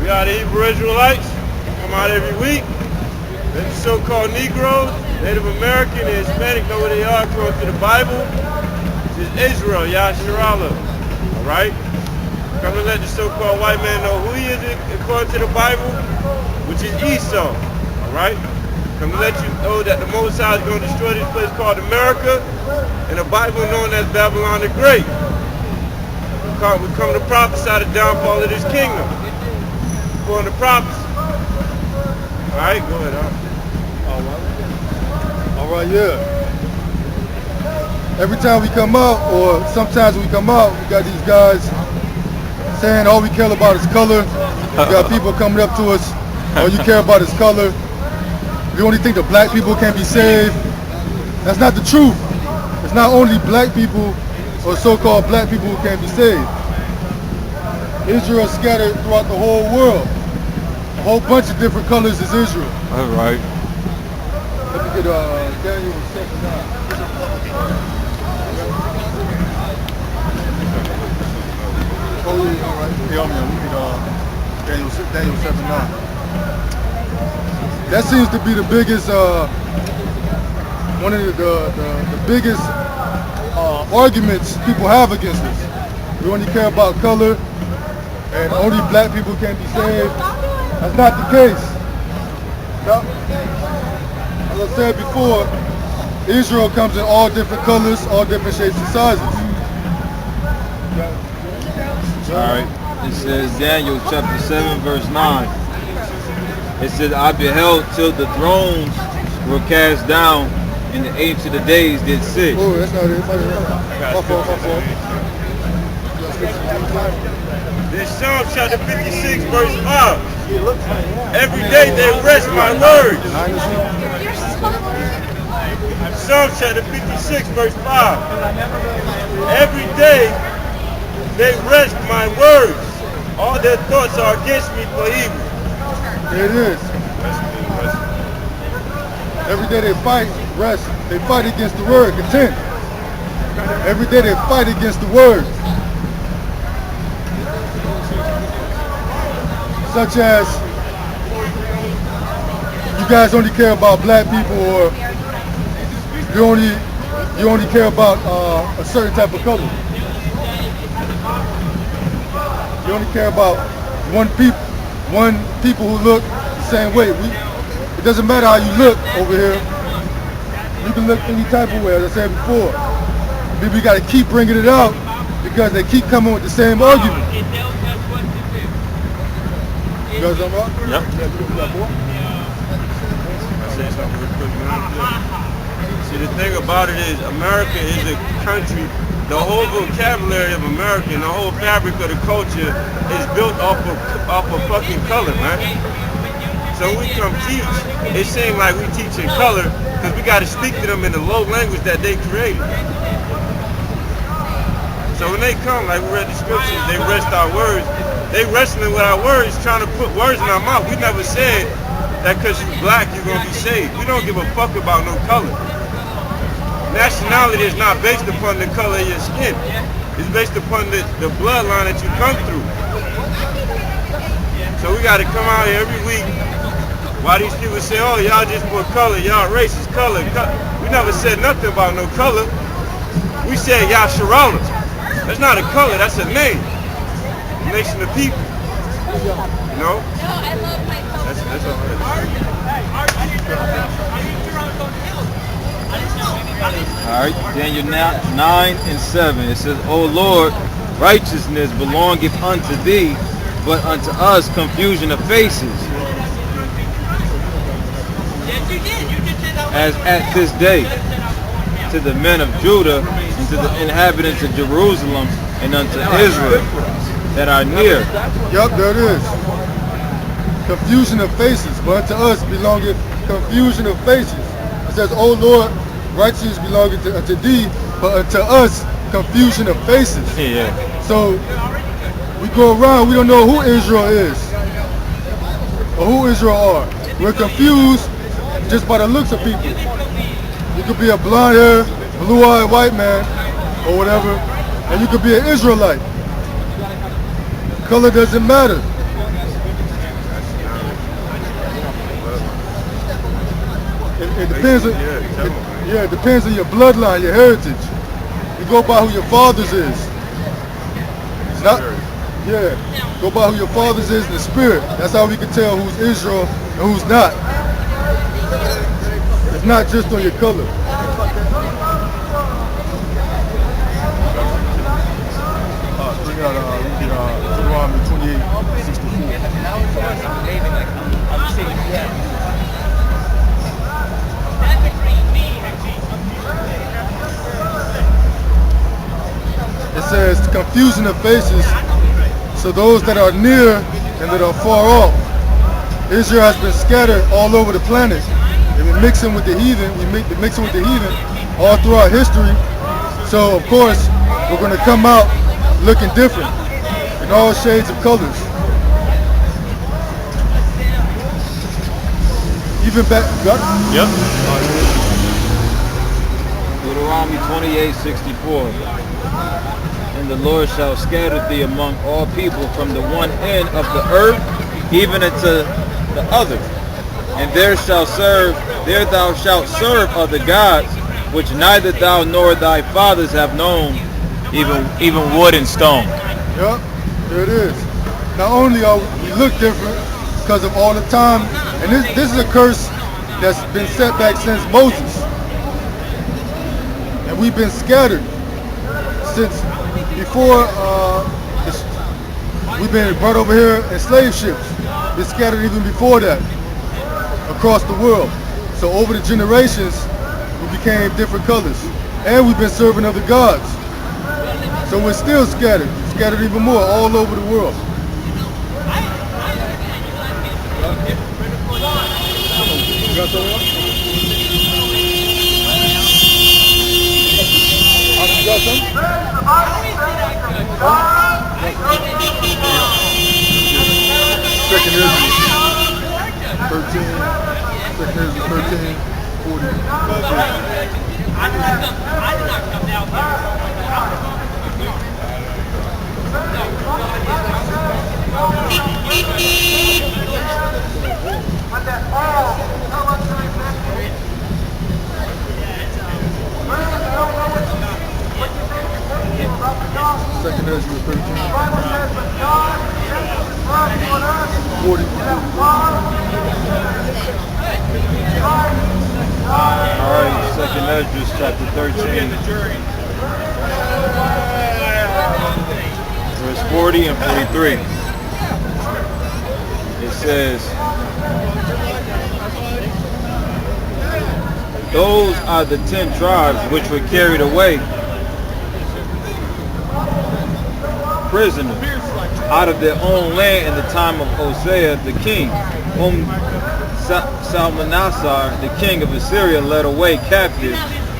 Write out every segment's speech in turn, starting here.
We are the Hebrew Israelites. Come out every week. Then the so-called Negroes, Native American, and Hispanic know where they are according to the Bible. This is Israel, Yahawah. All right? Come to let the so-called white man know who he is according to the Bible, which is Esau. All right? Come to let you know that the Most High is going to destroy this place called America, and the Bible known as Babylon the Great. We come to prophesy the downfall of this kingdom. According to prophecy. All right, go ahead. All right, yeah. Every time we come out, or sometimes we come out, we got these guys saying all we care about is color. We got people coming up to us, all you care about is color. You only think the black people can be saved. That's not the truth. It's not only black people or so-called black people who can be saved. Israel scattered throughout the whole world. A whole bunch of different colors is Israel. All right. Let me get Daniel 7:9. Oh yeah, all right. Yeah, let me get Daniel 7:9. That seems to be the biggest, one of the biggest arguments people have against us. We only care about color, and only black people can be saved. That's not the case. No. As I said before, Israel comes in all different colors, all different shapes and sizes. All right. It says Daniel chapter 7 verse 9. It says, I beheld till the thrones were cast down, and the Ancient of Days did sit. Oh, that's not it. My fault. This Psalm chapter 56 verse 5. Every day they rest my words. Psalm chapter 56 verse 5. Every day they rest my words. All their thoughts are against me for evil. There it is. Every day they fight, rest. They fight against the word, contend. Every day they fight against the word. Such as, you guys only care about black people, or you only care about a certain type of color. You only care about one people who look the same way. It doesn't matter how you look over here. You can look any type of way, as I said before. We got to keep bringing it out because they keep coming with the same argument. You guys know about? Yep. See, the thing about it is, America is a country. The whole vocabulary of America and the whole fabric of the culture is built off of fucking color, man. So when we come teach, it seems like we teach in color because we got to speak to them in the low language that they created. So when they come, like we read the scriptures, they rest our words. They wrestling with our words, trying to put words in our mouth. We never said that because you're black, you're going to be saved. We don't give a fuck about no color. Nationality is not based upon the color of your skin. It's based upon the bloodline that you come through. So we got to come out here every week while these people say, oh, y'all just put color, y'all racist, color. We never said nothing about no color. We said Yahawah. That's not a color, that's a name. A nation of people. You know? That's all right. Alright, Daniel 9 and 7. It says, O Lord, righteousness belongeth unto thee, but unto us confusion of faces. As at this day, to the men of Judah, and to the inhabitants of Jerusalem, and unto Israel that are near. Yep, there it is. Confusion of faces, but unto us belongeth confusion of faces. It says, O Lord, righteousness belongeth unto thee, but unto us confusion of faces. Yeah. So we go around, we don't know who Israel is or who Israel are. We're confused just by the looks of people. You could be a blonde hair, blue-eyed white man or whatever, and you could be an Israelite. Color doesn't matter. it depends on, it depends on your bloodline, your heritage. You go by who your fathers is. It's not, go by who your fathers is in the spirit. That's how we can tell who's Israel and who's not. It's not just on your color. Bring out Deuteronomy 28:64. It says, confusion of faces, so those that are near and that are far off. Israel has been scattered all over the planet. They've been mixing with the heathen. We've been mixing with the heathen all throughout history. So, of course, we're going to come out looking different in all shades of colors. Even back... Yep. Deuteronomy 28:64. And the Lord shall scatter thee among all people from the one end of the earth, even unto the other. And there thou shalt serve other gods, which neither thou nor thy fathers have known, even wood and stone. Yep, there it is. Not only are we look different because of all the time, and this is a curse that's been set back since Moses. And we've been scattered since before we've been brought over here in slave ships. Been scattered even before that across the world. So over the generations, we became different colors. And we've been serving other gods. So we're still scattered even more all over the world. You got someone? You got some? Second Ezra 13, 40. Second Ezra 13, 40. Alright, Second Ezra chapter 13. Verse 40 and 43. It says, those are the 10 tribes which were carried away prisoners out of their own land in the time of Hosea the king, whom Salmanassar the king of Assyria led away captive,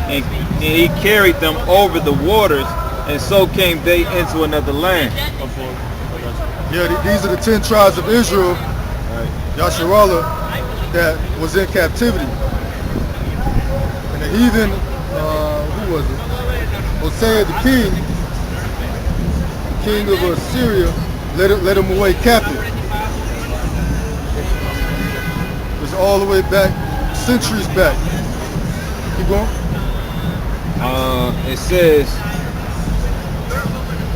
and he carried them over the waters, and so came they into another land. Yeah, these are the 10 tribes of Israel, Yasharallah, that was in captivity. And the heathen, who was it? Hosea the king of Assyria, led him away captive. It was all the way back, centuries back. Keep going. It says,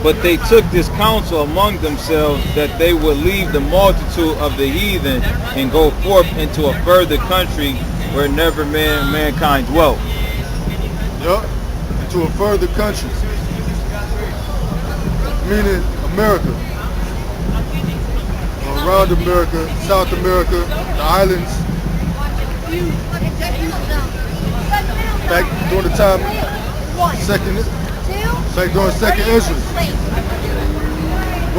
but they took this counsel among themselves that they would leave the multitude of the heathen and go forth into a further country where never mankind dwelt. Yup, to a further country. Meaning America. Around America, South America, the islands. Back during the time, during second Ezra.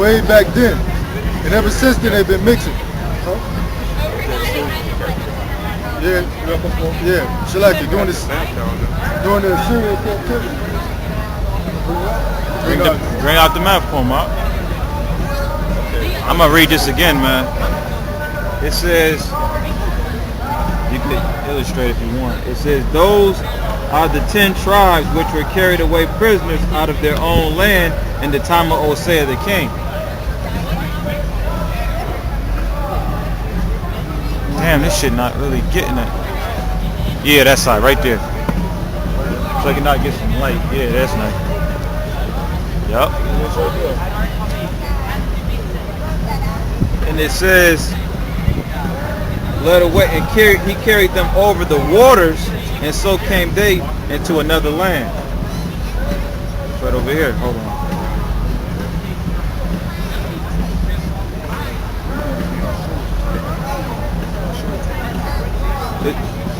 Way back then. And ever since then they've been mixing. Huh? Yeah, Shalaki, during the Assyrian captivity. Bring out the map for him, huh? I'm gonna read this again, man. It says, you can illustrate if you want. It says, those are the 10 tribes which were carried away prisoners out of their own land in the time of Hosea the king. Damn, this shit not really getting it. Yeah, that side right there. So I can not get some light. Yeah, that's nice. Yup. And it says, led away, and he carried them over the waters, and so came they into another land. It's right over here. Hold on.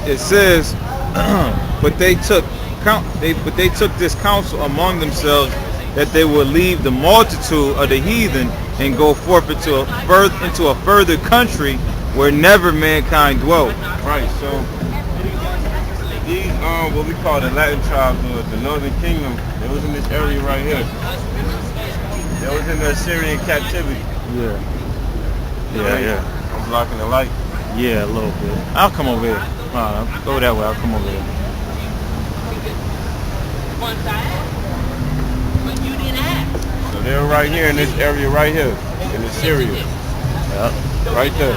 It says, but they took this counsel among themselves that they would leave the multitude of the heathen and go forth into a further country where never mankind dwelt. Right. So these what we call the Latin tribes or the Northern Kingdom, they was in this area right here. They was in the Assyrian captivity. Yeah. Yeah. I'm blocking the light. Yeah, a little bit. I'll come over here. Go that way. I'll come over here. So they're right here in this area right here, in Assyria. Yep. Right there.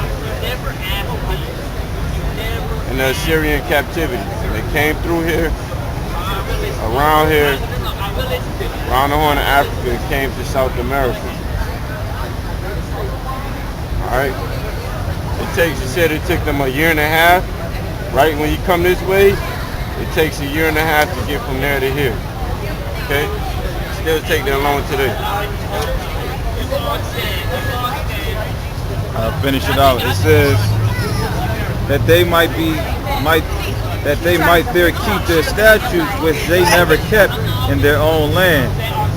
In the Assyrian captivity. And they came through here, around the Horn of Africa, and came to South America. Alright. He said it took them a year and a half. Right, when you come this way, it takes a year and a half to get from there to here. Okay? Still take that long today. I'll finish it out. It says that they might there keep their statutes which they never kept in their own land,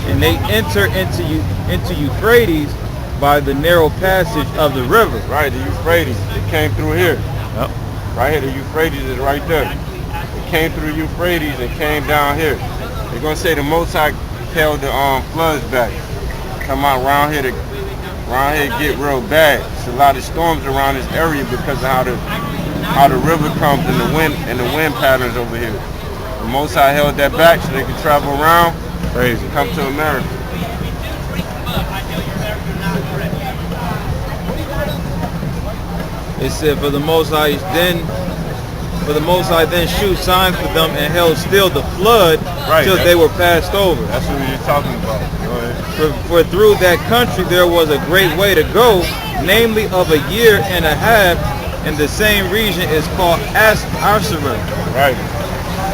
and they enter into Euphrates by the narrow passage of the river. Right, the Euphrates. It came through here. Yep. Right here, the Euphrates is right there. It came through Euphrates and came down here. They're gonna say the Most High held the floods back. Come out around here get real bad. It's a lot of storms around this area because of how the river comes and the wind patterns over here. The Most High held that back so they could travel around. Crazy. Come to America. It said, for the Most High then shewed signs for them and held still the flood till they were passed over. That's what we were talking about. Go ahead. For through that country there was a great way to go, namely of a year and a half, and the same region is called Arsera. Right.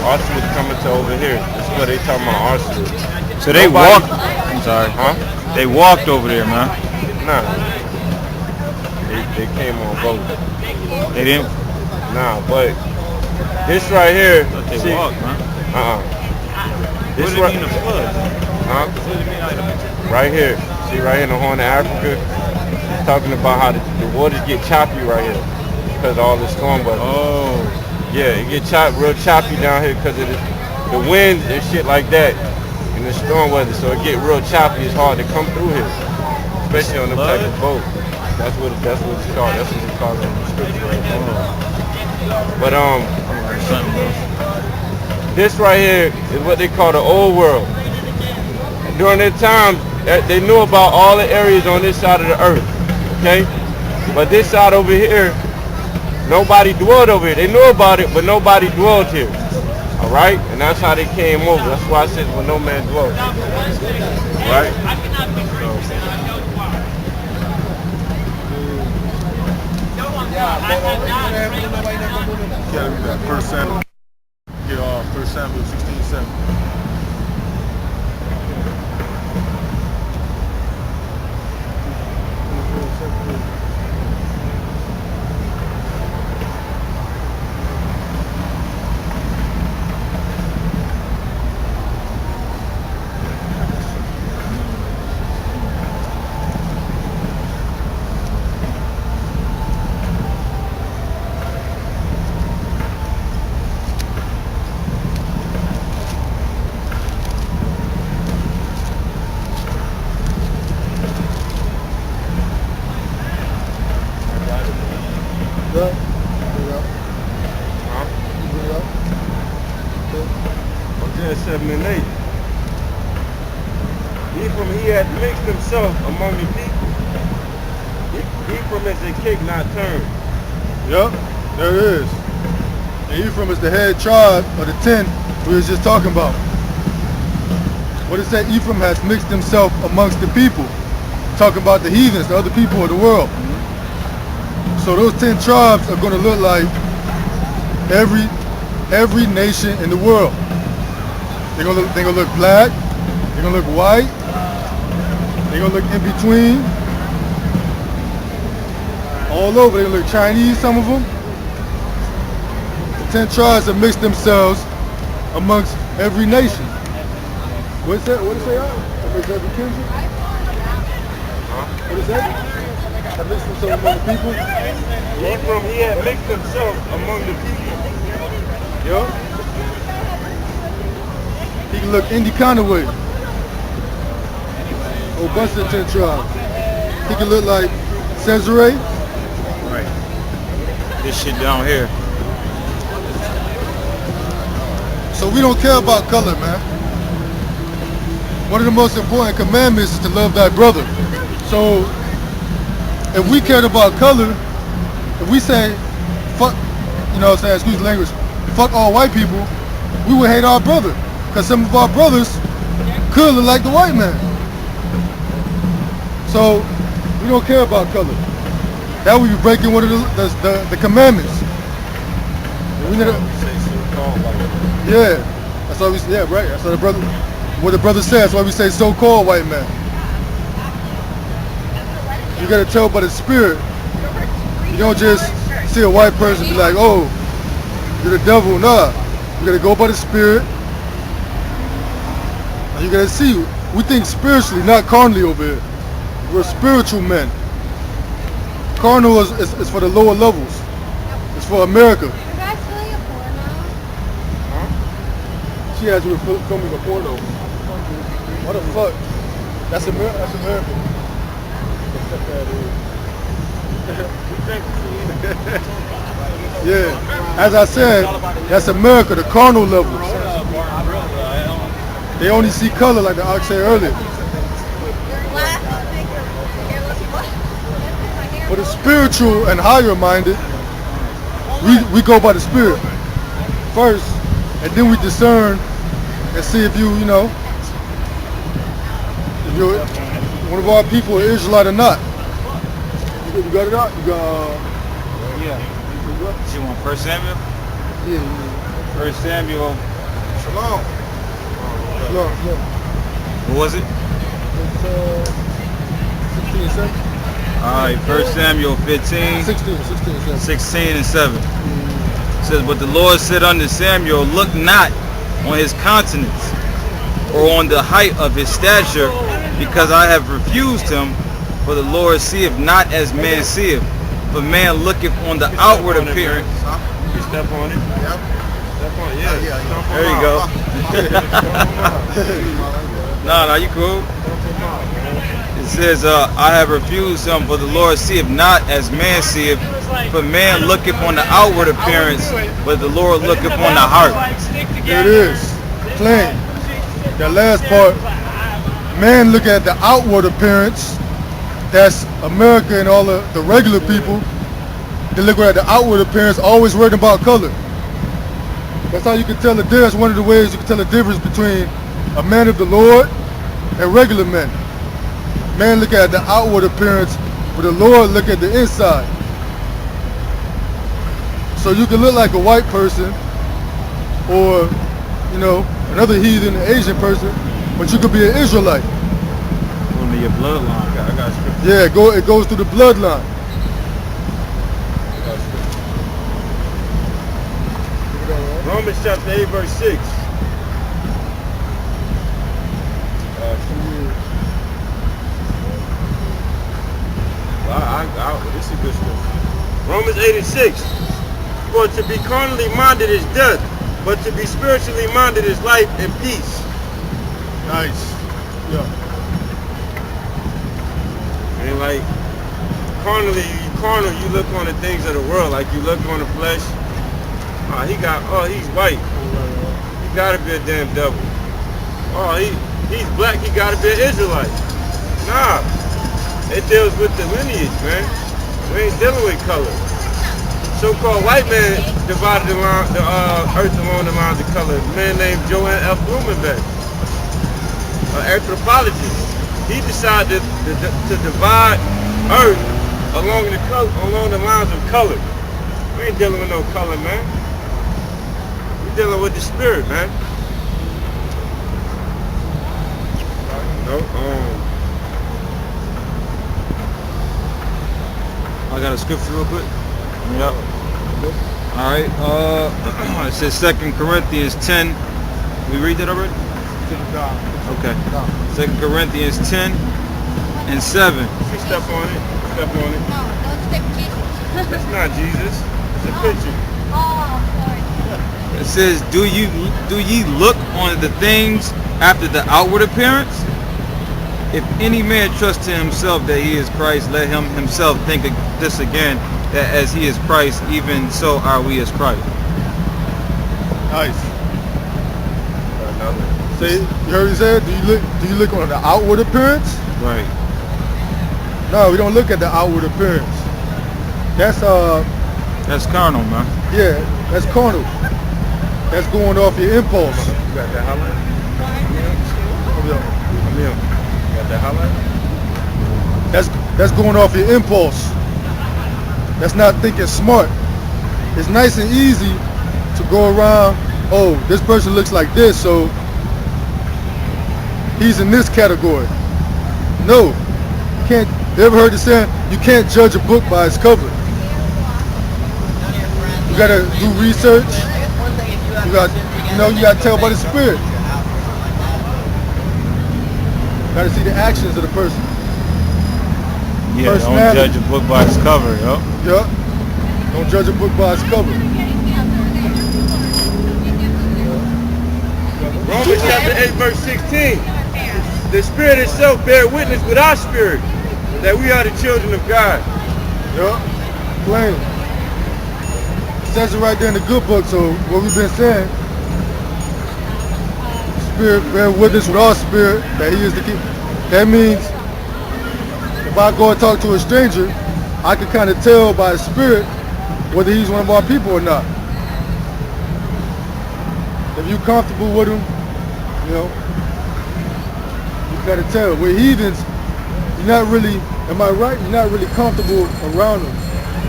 Arsera is coming to over here. That's what they talking about, Arsera. So they walked. I'm sorry. Huh? They walked over there, man. Nah. They came on boat. They didn't? Nah, but this right here. They walked, man. This what does it mean the flood? Huh? What does it mean like right here. See right here in the Horn of Africa? It's talking about how the waters get choppy right here because of all the storm weather. Oh. Yeah, it get real choppy down here because of the winds and shit like that and the storm weather. So it get real choppy. It's hard to come through here, especially on the type of boat. That's what it's called. That's what it's called in the scripture. But this right here is what they call the old world. And during their time, they knew about all the areas on this side of the earth. Okay? But this side over here, nobody dwelled over here. They knew about it, but nobody dwelled here. Alright? And that's how they came over. That's why I said when no man dwelled. Right? First Samuel. First Samuel 16:7. Isaiah 7 and 8. Ephraim, he had mixed himself among the people. Ephraim is a cake not turned. Yep, there it is. And Ephraim is the head tribe of the 10 we was just talking about. What it said, Ephraim has mixed himself amongst the people. Talking about the heathens, the other people of the world. So those 10 tribes are going to look like every nation in the world. They're gonna look black. They're gonna look white. They're gonna look in between. All over. They're gonna look Chinese. Some of them. The 10 tribes have mixed themselves amongst every nation. What's that? What is that? Amongst every kindred? What is that? Have mixed themselves among the people. Ephraim, he had mixed himself among the people. Yo. He can look any kind of way. Oh, bunch of 10 tribes. He can look like Caesarea. Right. This shit down here. So we don't care about color, man. One of the most important commandments is to love thy brother. So if we cared about color, if we say, fuck, you know what I'm saying, excuse the language, fuck all white people, we would hate our brother. Because some of our brothers could look like the white man. So we don't care about color. That would be breaking one of the commandments. We need yeah, that's why we right. That's what the brother says. That's why we say so-called white man. You gotta tell by the spirit. You don't just see a white person and be like, oh, you're the devil. Nah, you gotta go by the spirit. You gotta see, we think spiritually, not carnally over here. We're spiritual men. Carnal is for the lower levels. It's for America. You guys really a porno? Huh? She has you filming a porno. What the fuck? That's America. That's America. Yeah. As I said, that's America, the carnal levels. They only see color like the ox said earlier. For the spiritual and higher minded, we go by the spirit first, and then we discern and see if you know, if you're one of our people, an Israelite or not. You got it out? You got, You want 1 Samuel? Yeah. 1 Samuel. Shalom. No. What was it? It's 16 and 7. Alright, 1 Samuel 15, 16 and 7. It says, but the Lord said unto Samuel, look not on his countenance or on the height of his stature, because I have refused him. For the Lord seeth not as man seeth, but man looketh on the outward appearance. You step on it. Yeah. Step on it. Yeah. There you go. No, you cool. It says, I have refused him, for the Lord seeth not as man seeth, for man looketh on the outward appearance, but the Lord looketh on the heart. There it is. Plain. That last part, man look at the outward appearance. That's America and all the regular people. They look at the outward appearance, always worried about color. That's how you can tell the difference. One of the ways you can tell the difference between a man of the Lord and regular men. Man look at the outward appearance, but the Lord look at the inside. So you can look like a white person or, you know, another heathen, an Asian person, but you could be an Israelite. Only your bloodline. I got scripture. Yeah, it goes through the bloodline. Romans chapter 8 verse 6. This is good stuff. Romans 8 and 6. For to be carnally minded is death, but to be spiritually minded is life and peace. Nice. Yeah. And like carnally, you look on the things of the world, like you look on the flesh. He's white. He gotta be a damn devil. Oh, he's black, he gotta be an Israelite. Nah. It deals with the lineage, man. We ain't dealing with color. so-called white man divided the earth along the lines of color. A man named Joanne F. Blumenbeck, an anthropologist. He decided to divide earth along the lines of color. We ain't dealing with no color, man. We dealing with the spirit, man. I got a scripture real quick. Yep. All right. It says 2 Corinthians 10. We read that already? Okay. 2 Corinthians 10 and 7. You step on it. Step on it. No, don't step Jesus. That's not Jesus. It's a picture. Oh, sorry. It says, do ye look on the things after the outward appearance? If any man trust to himself that he is Christ, let him himself think of this again, that as he is Christ, even so are we as Christ. Nice. See, you heard what he said? Do you look on the outward appearance? Right. No, we don't look at the outward appearance. That's carnal, man. yeah, that's carnal. That's going off your impulse. You got that highlight? Come here. You got that highlight? That's going off your impulse. That's not thinking smart. It's nice and easy to go around, oh, this person looks like this, so he's in this category. No, you can't. You ever heard the saying, you can't judge a book by its cover? You gotta do research. You gotta tell by the spirit. Gotta see the actions of the person. Yeah, don't judge a book by its cover, yo. Yeah. Don't judge a book by its cover. Romans chapter 8, verse 16. The Spirit itself bear witness with our spirit that we are the children of God. Yeah, plain. It says it right there in the good book, so what we've been saying, Spirit bear witness with our spirit that he is the king. That means if I go and talk to a stranger, I can kind of tell by his spirit whether he's one of our people or not. If you're comfortable with him, you know, you gotta tell. With heathens, you're not really, am I right? You're not really comfortable around them.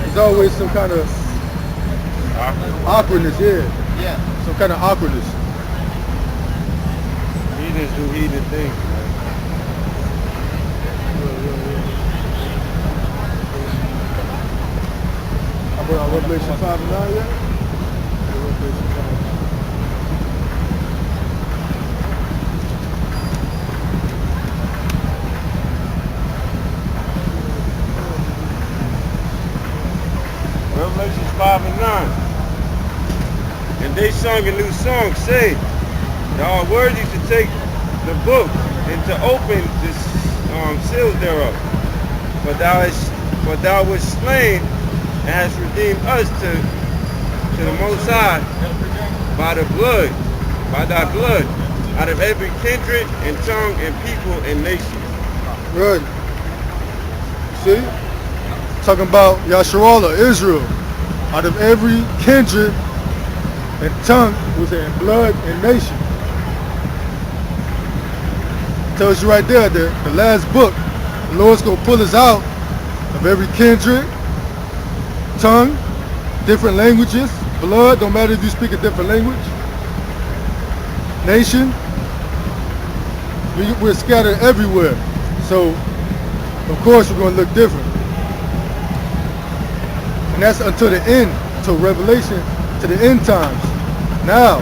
There's always some kind of awkwardness, yeah. Some kind of awkwardness. Heathens do heathen things, man. How about Revelation 5 and 9 yet? Revelation 5. Revelation 5 and 9. And they sung a new song, saying, thou art worthy to take the book and to open the seals thereof. For thou wast slain and hast redeemed us to the Most High by thy blood, out of every kindred and tongue and people and nation. Right. See? Talking about Yahawah, Israel. Out of every kindred and tongue, was in blood and nation. Tells you right there, the last book, the Lord's going to pull us out of every kindred, tongue, different languages, blood, don't matter if you speak a different language, nation. We're scattered everywhere. So, of course, we're going to look different. And that's until the end, until Revelation, to the end times. Now,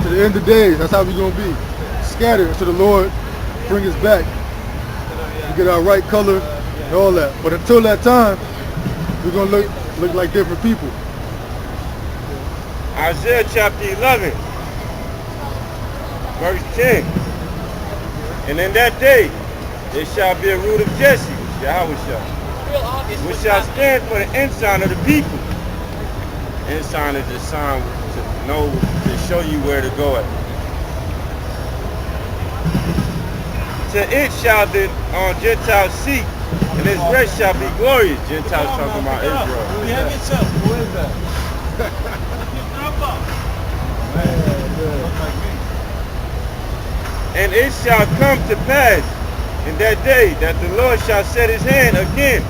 to the end of days, that's how we're going to be. Scattered until the Lord bring us back. We get our right color and all that. But until that time, we're going to look like different people. Isaiah chapter 11, verse 10. And in that day, there shall be a root of Jesse, YAHAWASHI, which shall stand for the ensign of the people. Ensign is the sign to know, to show you where to go at. To it shall the Gentiles seek, and his rest shall be glorious. Gentiles talking about Israel. Who is that? And it shall come to pass in that day that the Lord shall set his hand again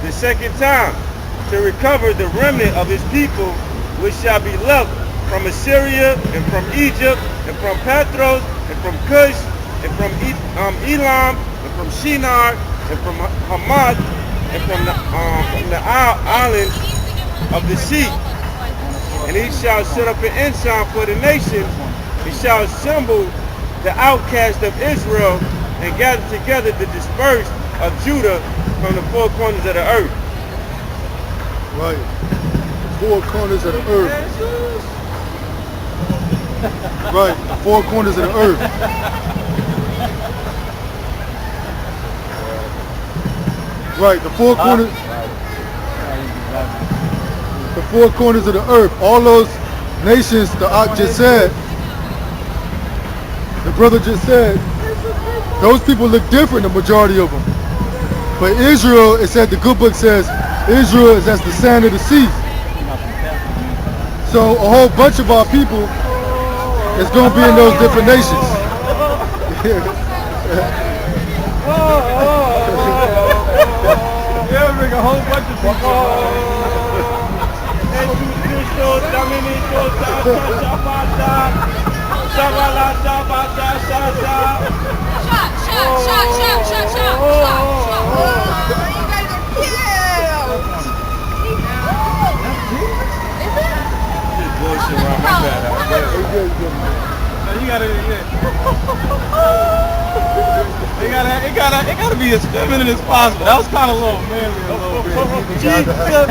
the second time to recover the remnant of his people, which shall be left from Assyria and from Egypt and from Pathros and from Cush and from Elam and from Shinar and from Hamath and from the islands of the sea. And he shall set up an ensign for the nations. He shall assemble the outcast of Israel and gather together the dispersed of Judah from the four corners of the earth. Right. Four corners of the earth. Right. Four corners of the earth. Right. The four corners. The four corners of the earth. All those nations the Ak just said. The brother just said. Those people look different, the majority of them. But Israel, it said, the good book says, Israel is as the sand of the sea. So a whole bunch of our people is going to be in those different nations. Yeah, bring a whole bunch of It gotta be as feminine as possible. That was kind of low, man. Jesus come.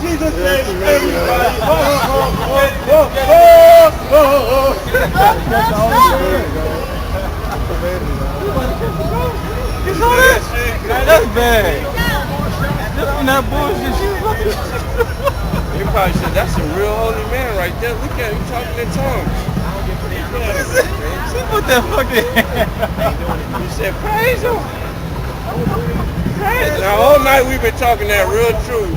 Jesus saves everybody. You saw that? That's bad. That bullshit. You probably said that's a real holy man right there. Look at him talking in tongues. She put that fucking. You said praise him. Praise. Now all night we've been talking that real truth.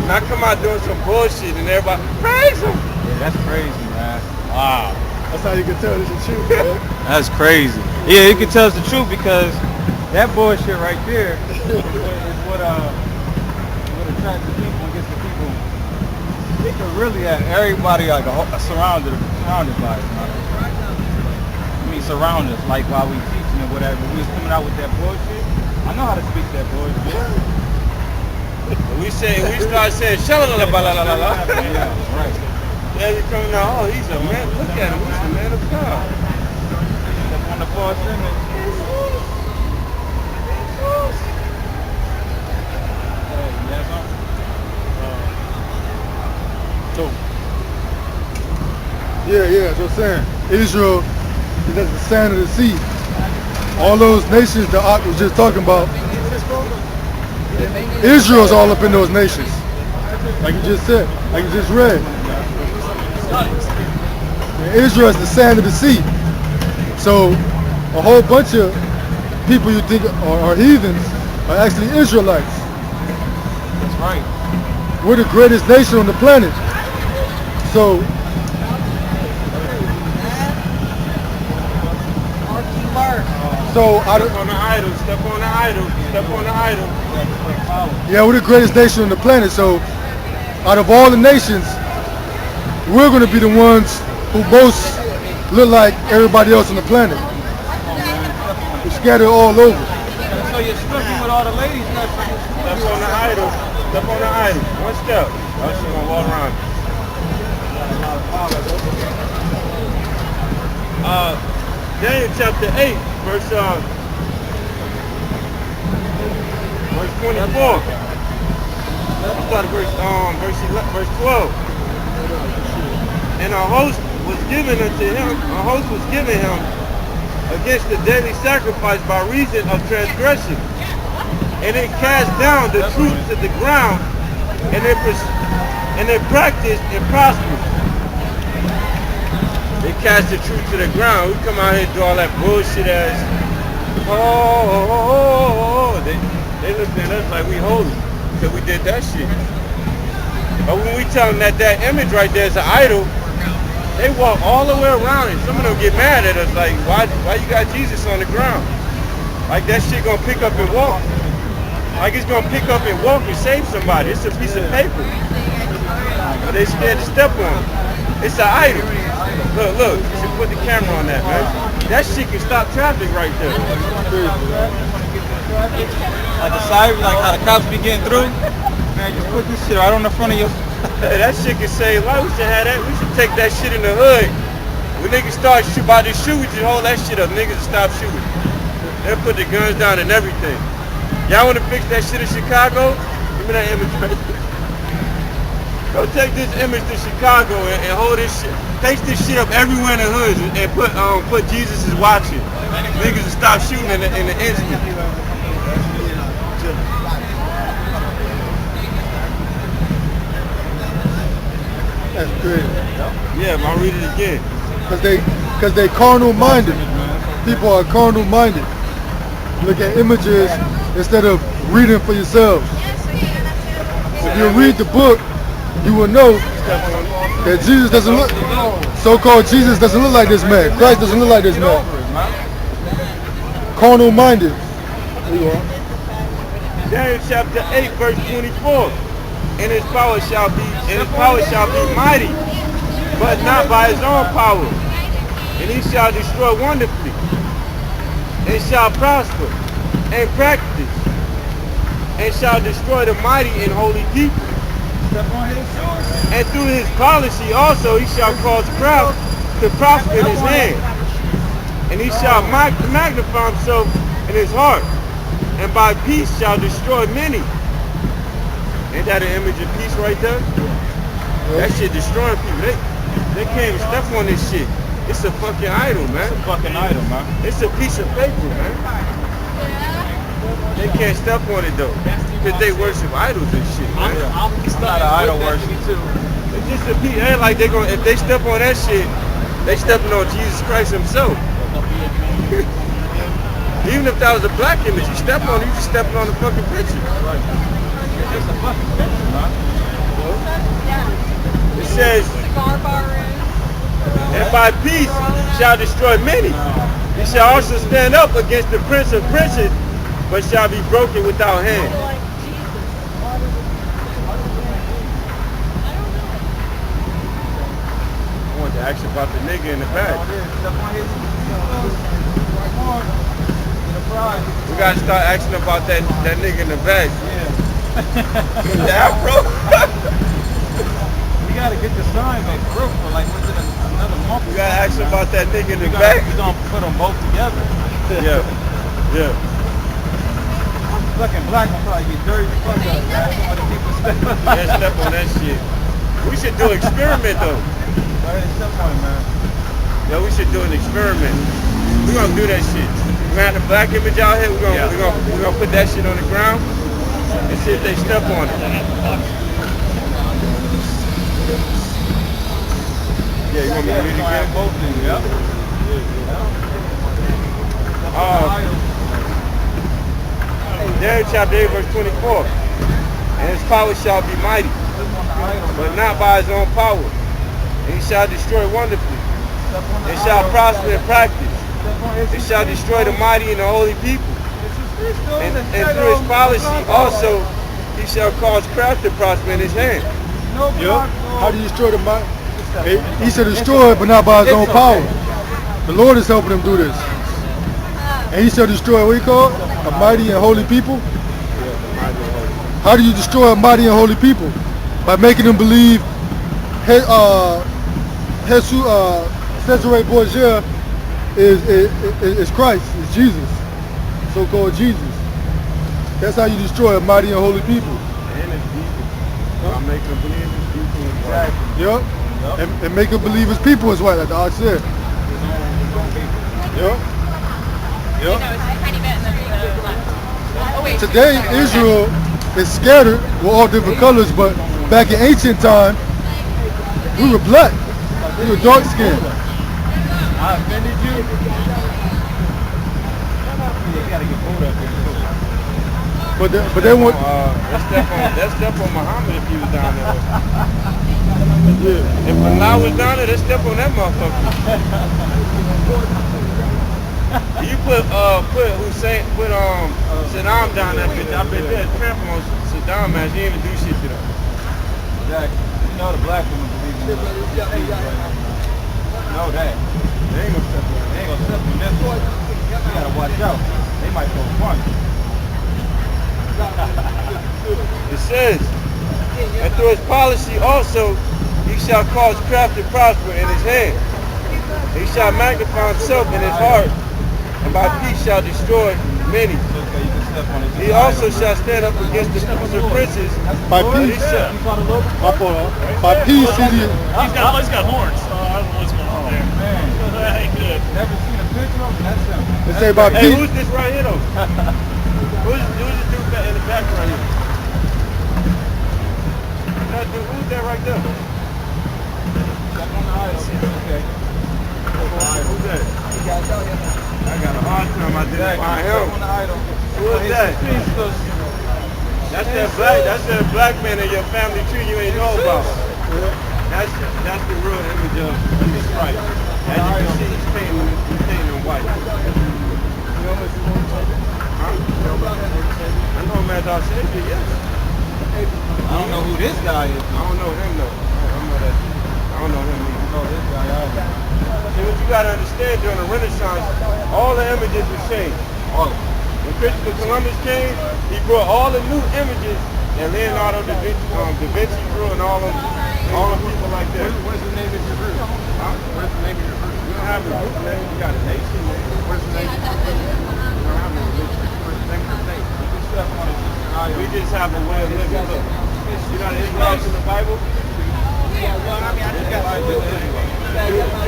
And I come out doing some bullshit and everybody praise him. Yeah, that's crazy, man. Wow. That's how you can tell this is the truth, man. That's crazy. Yeah, you can tell us the truth because that bullshit right there is what attracts the people and gets the people. It could really have everybody like surrounded by it, man. I mean, surround us, like while we teaching and whatever. We was coming out with that bullshit. I know how to speak that bullshit. We start saying shalalalalala. Yeah, right. Yeah, we coming out, oh, he's a man. Look at him, he's a man of God. On the false image. Yeah, so I'm saying. Israel is as the sand of the sea. All those nations that Ak was just talking about, Israel's all up in those nations. Like you just said, like you just read. And Israel is the sand of the sea. So a whole bunch of people you think are heathens are actually Israelites. That's right. We're the greatest nation on the planet. So Step on the idol, step on the idol, step on the idol. yeah, we're the greatest nation on the planet. So out of all the nations, we're going to be the ones who most look like everybody else on the planet. We're scattered all over. So you're stripping with all the ladies. Step on the idol, step on the idol. One step. I'm just going to walk around. Daniel chapter 8, verse 24. Let's start at verse 12. And a host was given unto him, against the daily sacrifice by reason of transgression. And it cast down the truth to the ground, and it practiced and prospered. They cast the truth to the ground. We come out here and do all that bullshit ass They looked at us like we holy because we did that shit. But when we tell them that that image right there is an idol, they walk all the way around it. Some of them get mad at us like, why you got Jesus on the ground? Like that shit gonna pick up and walk. Like it's gonna pick up and walk and save somebody. It's a piece of paper. But they scared to step on it. It's an idol. Look, you should put the camera on that, man. That shit can stop traffic right there. Like the siren, like how the cops be getting through. Man, just put this shit right on the front of your. Hey, that shit can save life. We should have that. We should take that shit in the hood. When niggas start about to shoot, we just hold that shit up. Niggas will stop shooting. They'll put the guns down and everything. Y'all want to fix that shit in Chicago? Give me that image right there. Go take this image to Chicago and hold this shit. Paste this shit up everywhere in the hood and put Jesus is watching. Niggas will stop shooting in the instant. That's crazy. Yeah, but I'll read it again. Cause they carnal minded. People are carnal minded. Look at images instead of reading for yourselves. If you read the book, you will know that Jesus doesn't look, so-called Jesus doesn't look like this man. Christ doesn't look like this man. Carnal minded. Daniel chapter 8, verse 24. And his power shall be mighty, but not by his own power. And he shall destroy wonderfully, and shall prosper, and practice, and shall destroy the mighty and holy people. And through his policy also he shall cause craft to prosper in his hand. And he shall magnify himself in his heart, and by peace shall destroy many. Ain't that an image of peace right there? That shit destroying people. They can't even step on this shit. It's a fucking idol, man. It's a fucking idol, man. It's a piece of paper, man. They can't step on it though, because they worship idols and shit, man. It's not an idol worship. It's just a piece. Like they gonna, if they step on that shit, they stepping on Jesus Christ himself. Even if that was a black image, you step on it, you just stepping on the fucking picture. It's a fucking picture, man. It says, and by peace shall destroy many. He shall also stand up against the prince of princes, but shall be broken without hand. I wanted to ask you about the nigga in the back. We gotta start asking about that nigga in the back. Yeah, bro. We gotta get the sign back, bro, for like within another month. We gotta ask about that nigga in the back. We're gonna put them both together. Yeah, yeah. I'm fucking black, I'm probably get dirty the fuck out. Some of the people Yeah, step on that shit. We should do an experiment though. Step on it, man. Yeah, we should do an experiment. We're gonna do that shit. We're gonna have the black image out here. We're gonna put that shit on the ground and see if they step on it. Yeah, you want me to read it again? Both things, yeah. Daniel chapter 8, verse 24. And his power shall be mighty, but not by his own power. And he shall destroy wonderfully, and shall prosper in practice. It shall destroy the mighty and the holy people. And through his policy also he shall cause craft to prosper in his hand. How do you destroy the mighty? He should destroy it, but not by his own power. The Lord is helping him do this. And he shall destroy, what you call it? A mighty and holy people? How do you destroy a mighty and holy people? By making them believe Cesare Borgia is Christ, is Jesus, so-called Jesus. That's how you destroy a mighty and holy people. And it's people. I'll make them believe it's people. Exactly. Yep. And make them believe his people is white, like the ox said. Yep. Today, Israel is scattered with all different colors, but back in ancient time, we were black. We were dark skinned. I offended you? gotta get food up here too. But they want. That's step on Muhammad if he was down there. If Allah was down there, that's step on that motherfucker. You put Hussein, Saddam down there, bitch. I bet that trample on Saddam, man. He didn't even do shit to them. Exactly. You know the black women believe in that. Know that. They ain't gonna step on. They ain't gonna step on this one. You gotta watch out. They might throw a punch. It says, and through his policy also, he shall cause craft to prosper in his hand. He shall magnify himself in his heart, and by peace shall destroy many. He also shall stand up against the princes. By peace. By peace, He's got horns. I don't know what's going on there. That ain't good. Never seen a picture of him? That's him. They say by Hey, peace. who's this right here though? who's this dude in the back right here? That dude, who's that right there? Okay. Who's that? I got a hard time identifying him. Who is that? That's that black man in your family tree you ain't know about. That's the real image of Jesus Christ. As you can see, he's painted in white. I know him as our Savior, yes. I don't know who this guy is. I don't know him though. I don't know him either. I know this guy either. See, what you gotta understand during the Renaissance, all the images were changed. When Christopher Columbus came, he brought all the new images, and Leonardo da Vinci drew, and all them people like that. What's the name of your group? Huh? What's the name of your group? We don't have a group name, we got a nation name. What's the name of your group? We don't have a religion. What's the name of your name? We just have a way of living. Look, you know the Israelites in the Bible? Jews is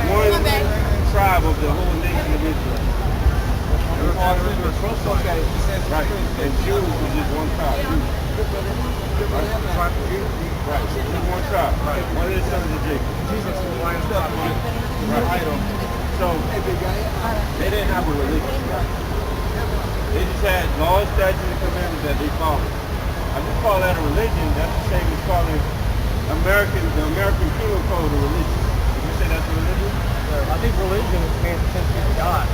one tribe of the whole nation of Israel. Right, and Jews is just one tribe. Right, just one tribe. Right, one of the sons of Jacob. Right. So, they didn't have a religion. They just had laws, statutes, and commandments that they followed. I just call that a religion. That's the same as calling the American Penal Code a religion. Would you say that's a religion? I think religion is paying attention to God.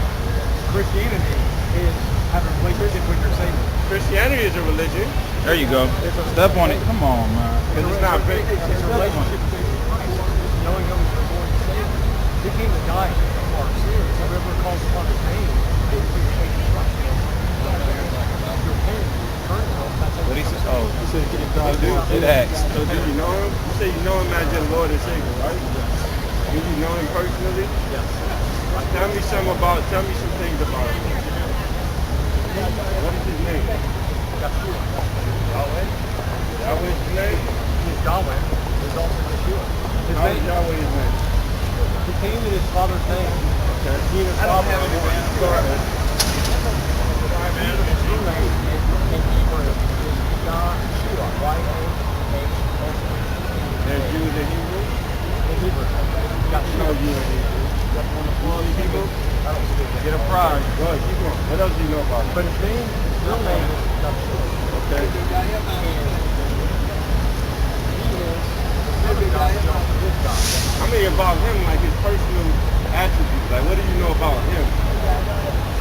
Christianity is having a relationship with your Savior. Christianity is a religion. There you go. Step on it. Come on, man. Because it's not big. It's a relationship with Christ, knowing Him as your Lord and Savior. He came to die for our sins. Whoever calls upon His name is free to take His trust. What he said? Oh, He said, get him down. it asked. So do you know him? You say you know him as your Lord and Savior, right? Do you know him personally? Yes. Tell me some things about him. What is his name? Yahweh. Yahweh's his name? His Yahweh is also Yeshua. His How is name, Yahweh his name? he came in his father's name. Okay. He and his father were born. His name in Hebrew is Yahshua. Y-A-H-O. There's Jews in Hebrew? In Hebrew. No Yahshua. Jew in Hebrew. Hebrew? I don't speak it. Get a prize. Go ahead, keep going. What else do you know about him? But his real name is Yahshua. Okay. And he is the son of God, his God. I mean about him, like his personal attributes. Like, what do you know about him?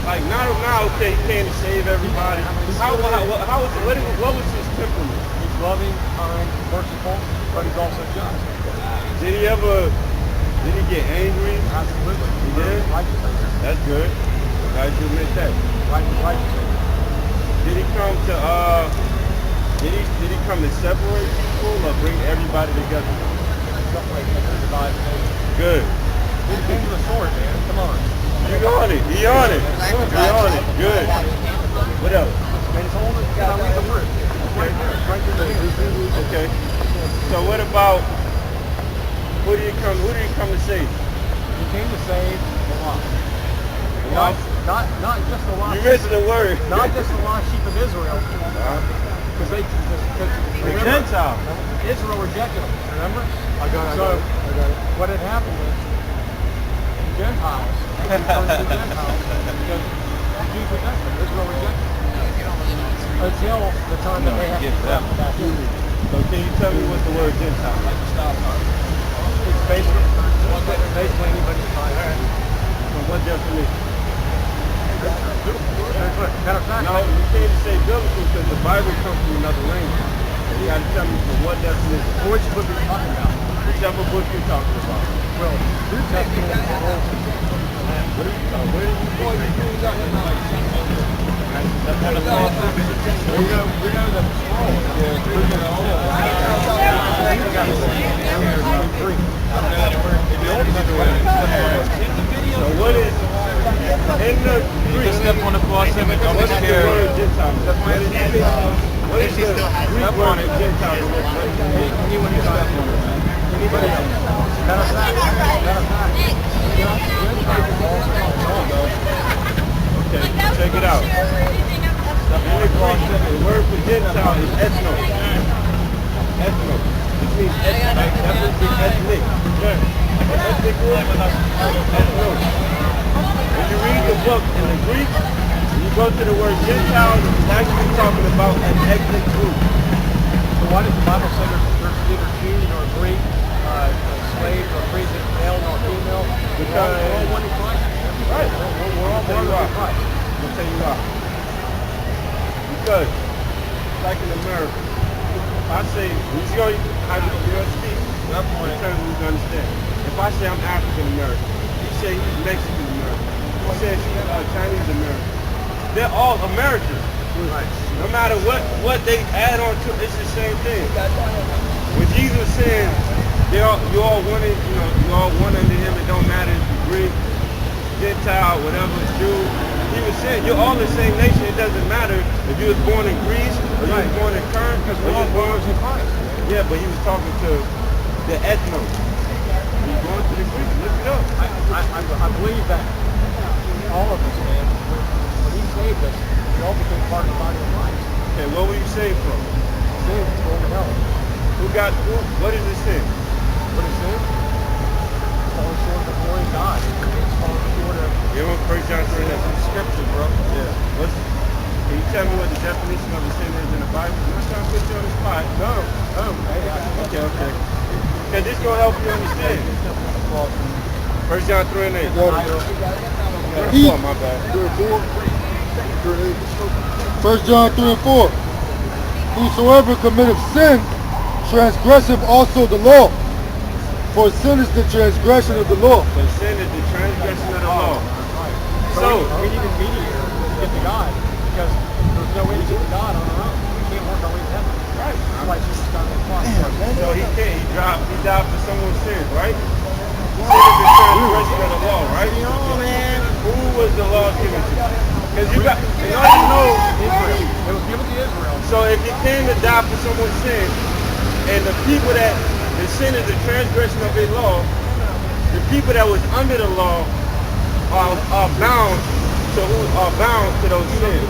Like, now, okay, he came to save everybody. What was his temperament? He's loving, kind, merciful, but he's also just. Did he get angry? Absolutely. He did? Righteous anger. That's good. Glad you admit that. Righteous anger. Did he come to separate people or bring everybody together? Good. He came to the sword, man. Come on. You on it. He on it. Good. What else? And he's holding it. Yeah, read the word. It's right there. It's right there. Okay. So what about who do you come to save? He came to save the lost. Not just the lost. You missed the word. Not just the lost sheep of Israel. Because The Gentiles. Israel rejected him. Remember? I got it. What had happened was the Gentiles, he turned to the Gentiles because until the time that they have to come back in. So can you tell me what the word Gentile is? It's basically anybody who's not here. So what definition? Matter of fact, No, you can't say biblical because the Bible comes from another language. You got to tell me for what definition. which book are you talking about? Whichever book you're talking about. Well, New Testament is the Old Testament. Where did you go? So what is in the Greek? Step on the cross and don't What's the care. word Gentile? What is the Greek word for Gentile? Anyone who step on it, man. Anybody else? Matter of fact, Okay, check it out. The word for Gentile is ethno. Ethno. Which means ethnic. Ethnic. Ethnic group. Ethno. When you read the book in the Greek, when you go to the word Gentile, it's actually talking about an ethnic group. so why does the Bible say there's neither Jew nor Greek, slave nor free, male nor female? Because we're all one in Christ. right, we're all one in Christ. I'll tell you why. Because, like in America, if I say, you see how you speak, in terms of you understand. If I say I'm African American, you say he's Mexican American, you say she's Chinese American, they're all Americans. Right. No matter what they add on to, it's the same thing. When Jesus said, you're all one, you're all one under him. It don't matter if you're Greek, Gentile, whatever, Jew. He was saying you're all the same nation. It doesn't matter if you was born in Greece or you was born in Kern. Because we're all born in Christ. Yeah, but he was talking to the ethno. He's going to the Greek. Look it up. I believe that all of us, man, when he saved us, we all became part of the body of Christ. Okay, what were you saved from? Sin is going to hell. What is it sin? What is sin? Falling short of the glory of God. It's falling short of You know, 1 John 3. the scripture, bro. Yeah. Can you tell me what the definition of a sin is in the Bible? I'm not trying to put you on the spot. No. Okay. Because this going to help you understand. 1 John 3 and 8. He- Oh, my bad. 1 John 3 and 4. Whosoever committeth sin, transgresseth also the law. For sin is the transgression of the law. So sin is the transgression of the law. So, we need a mediator to get to God, because there's no way to get to God on our own. We can't work our way to heaven. right. That's why Jesus died on the cross. So he can't. He died for someone's sins, right? Sin is the transgression of the law, right? Who was the law given to? Because you got, in order to know Israel. It was given to Israel. So if he came to die for someone's sin, and the people that the sin is the transgression of their law, the people that was under the law are bound to those sins.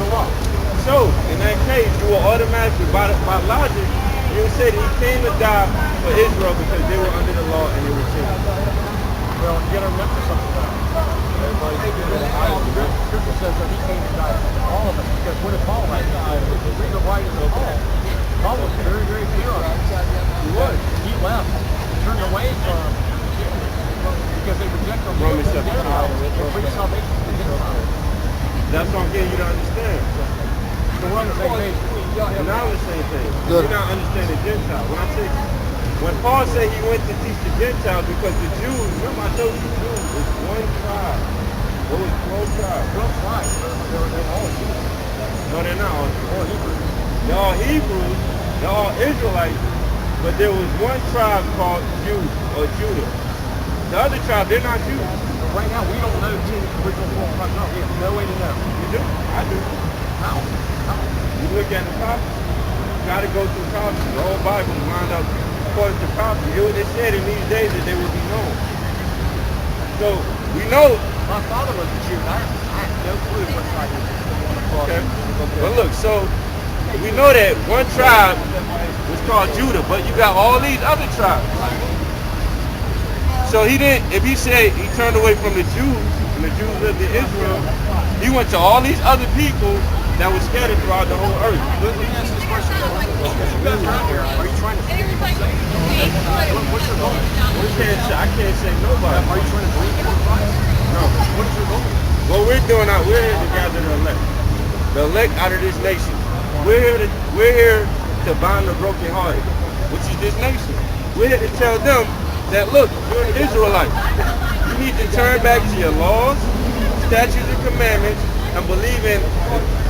So in that case, you will automatically, by logic, you would say that he came to die for Israel because they were under the law and they were sinners. Well, you got to remember something about it. Scripture says that he came to die for all of us, because when Paul writes, read the writings of Paul was very, very clear on it. He was. He left, turned away from, because they reject him. Romans chapter 5. They bring salvation to the Gentiles. That's what I'm getting you to understand. So we're on the same page. We're not on the same page. You're not understanding Gentile. When Paul said he went to teach the Gentiles, because the Jews, remember I told you the Jews was one tribe. What was 12 tribes? 12 tribes. They're all Jews. No, they're not all All Jews. Hebrews. They're all Hebrews, they're all Israelites, but there was one tribe called Jude or Judah. The other tribe, they're not Jews. But right now, we don't know who the original 12 tribes are. We have no way to know. You do? I do. How? You look at the prophets, you gotta go through prophecy. The whole Bible is lined up according to prophecy. It said in these days that they will be known. So we know. My father was a Jew. I have no clue what tribe he was. Okay. But look, so we know that one tribe was called Judah, but you got all these other tribes. So he didn't, if he said he turned away from the Jews, and the Jews lived in Israel, he went to all these other people that was scattered throughout the whole earth. Let me ask this question. You guys are out here. Are you trying to figure this out? What's your goal? I can't say nobody. Are you trying to bring people to Christ? No. What's your goal? What we're doing out, we're here to gather the elect out of this nation. We're here to bind the brokenhearted, which is this nation. We're here to tell them that, look, you're an Israelite. You need to turn back to your laws, statutes, and commandments, and believe in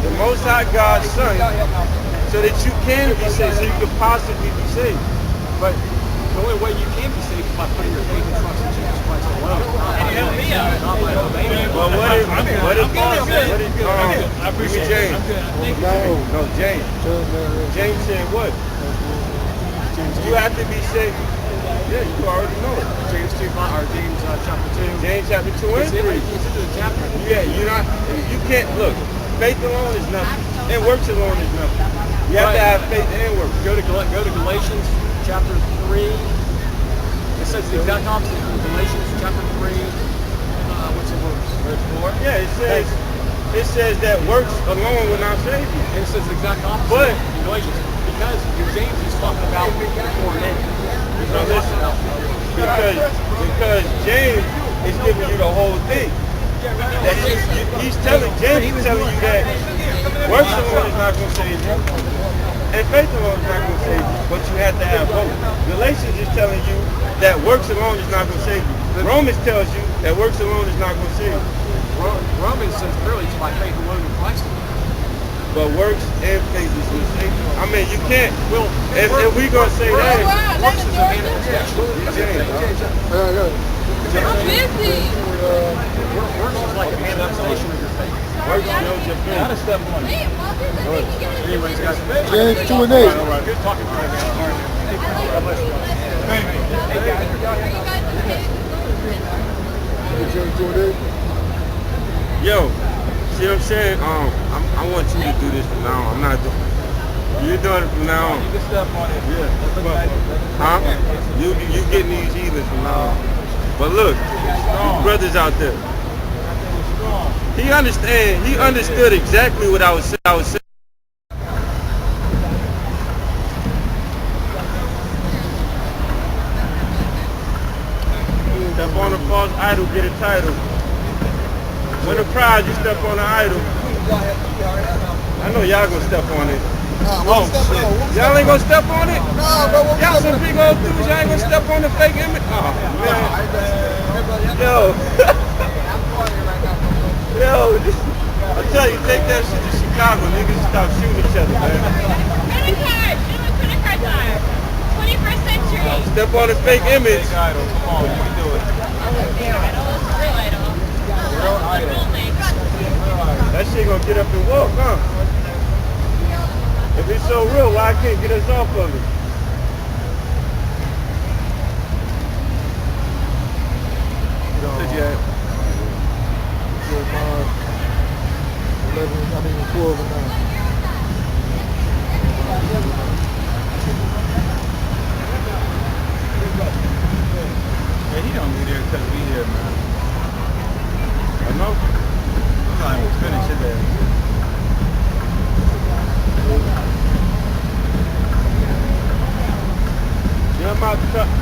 the Most High God's Son, so that you can be saved, so you could possibly be saved. But the only way you can be saved is by putting your faith and trust in Jesus Christ alone. Not by obeying. Well, what is James? No, James. James said what? You have to be saved. Yeah, you already know it. James 2, or James chapter 2. James chapter 2 and 3. It's into the chapter. Yeah, you can't, look, faith alone is nothing. And works alone is nothing. You have to have faith and works. Go to Galatians chapter 3. It says the exact opposite. Galatians chapter 3. What's the verse 4? Yeah, it says that works alone will not save you. And it says the exact opposite But in Galatians. Because James is talking about before men. no, listen, because James is giving you the whole thing. That James is telling you that works alone is not going to save you, and faith alone is not going to save you, but you have to have both. Galatians is telling you that works alone is not going to save you. Romans tells you that works alone is not going to save you. Romans says clearly it's by faith alone in Christ. But works and faith is going to save you. I mean, you can't. Well, if we going to say that, works is a manifestation. I'm busy. Works is like a manifestation of your faith. works shows your faith. Gotta step on it. Anyways, guys. James 2 and 8. Good talking to you, man. God bless you. James 2 and 8. Yo, see what I'm saying? I want you to do this from now on. I'm not doing it. You're doing it from now on. You can step on it. Yeah. Huh? You getting these healings from now on. But look, these brothers out there. He understood exactly what I was saying. Step on a false idol, get a title. Win a prize, you step on an idol. I know y'all gonna step on it. Y'all ain't gonna step on it? Y'all some big old dudes, y'all ain't gonna step on the fake image? Oh, man. Yo. Yo, I tell you, take that shit to Chicago, niggas stop shooting each other, man. Credit card. Give me a credit card time. 21st century. Step on the fake image. Big idol. Come on, you can do it. Real idol. Real idol. Real thing. That shit gonna get up and walk, huh? If it's so real, why I can't get us off of it? Jeremiah 12 and 9. Yeah, he don't be there because we here, man. I know. I'm not even finish it there.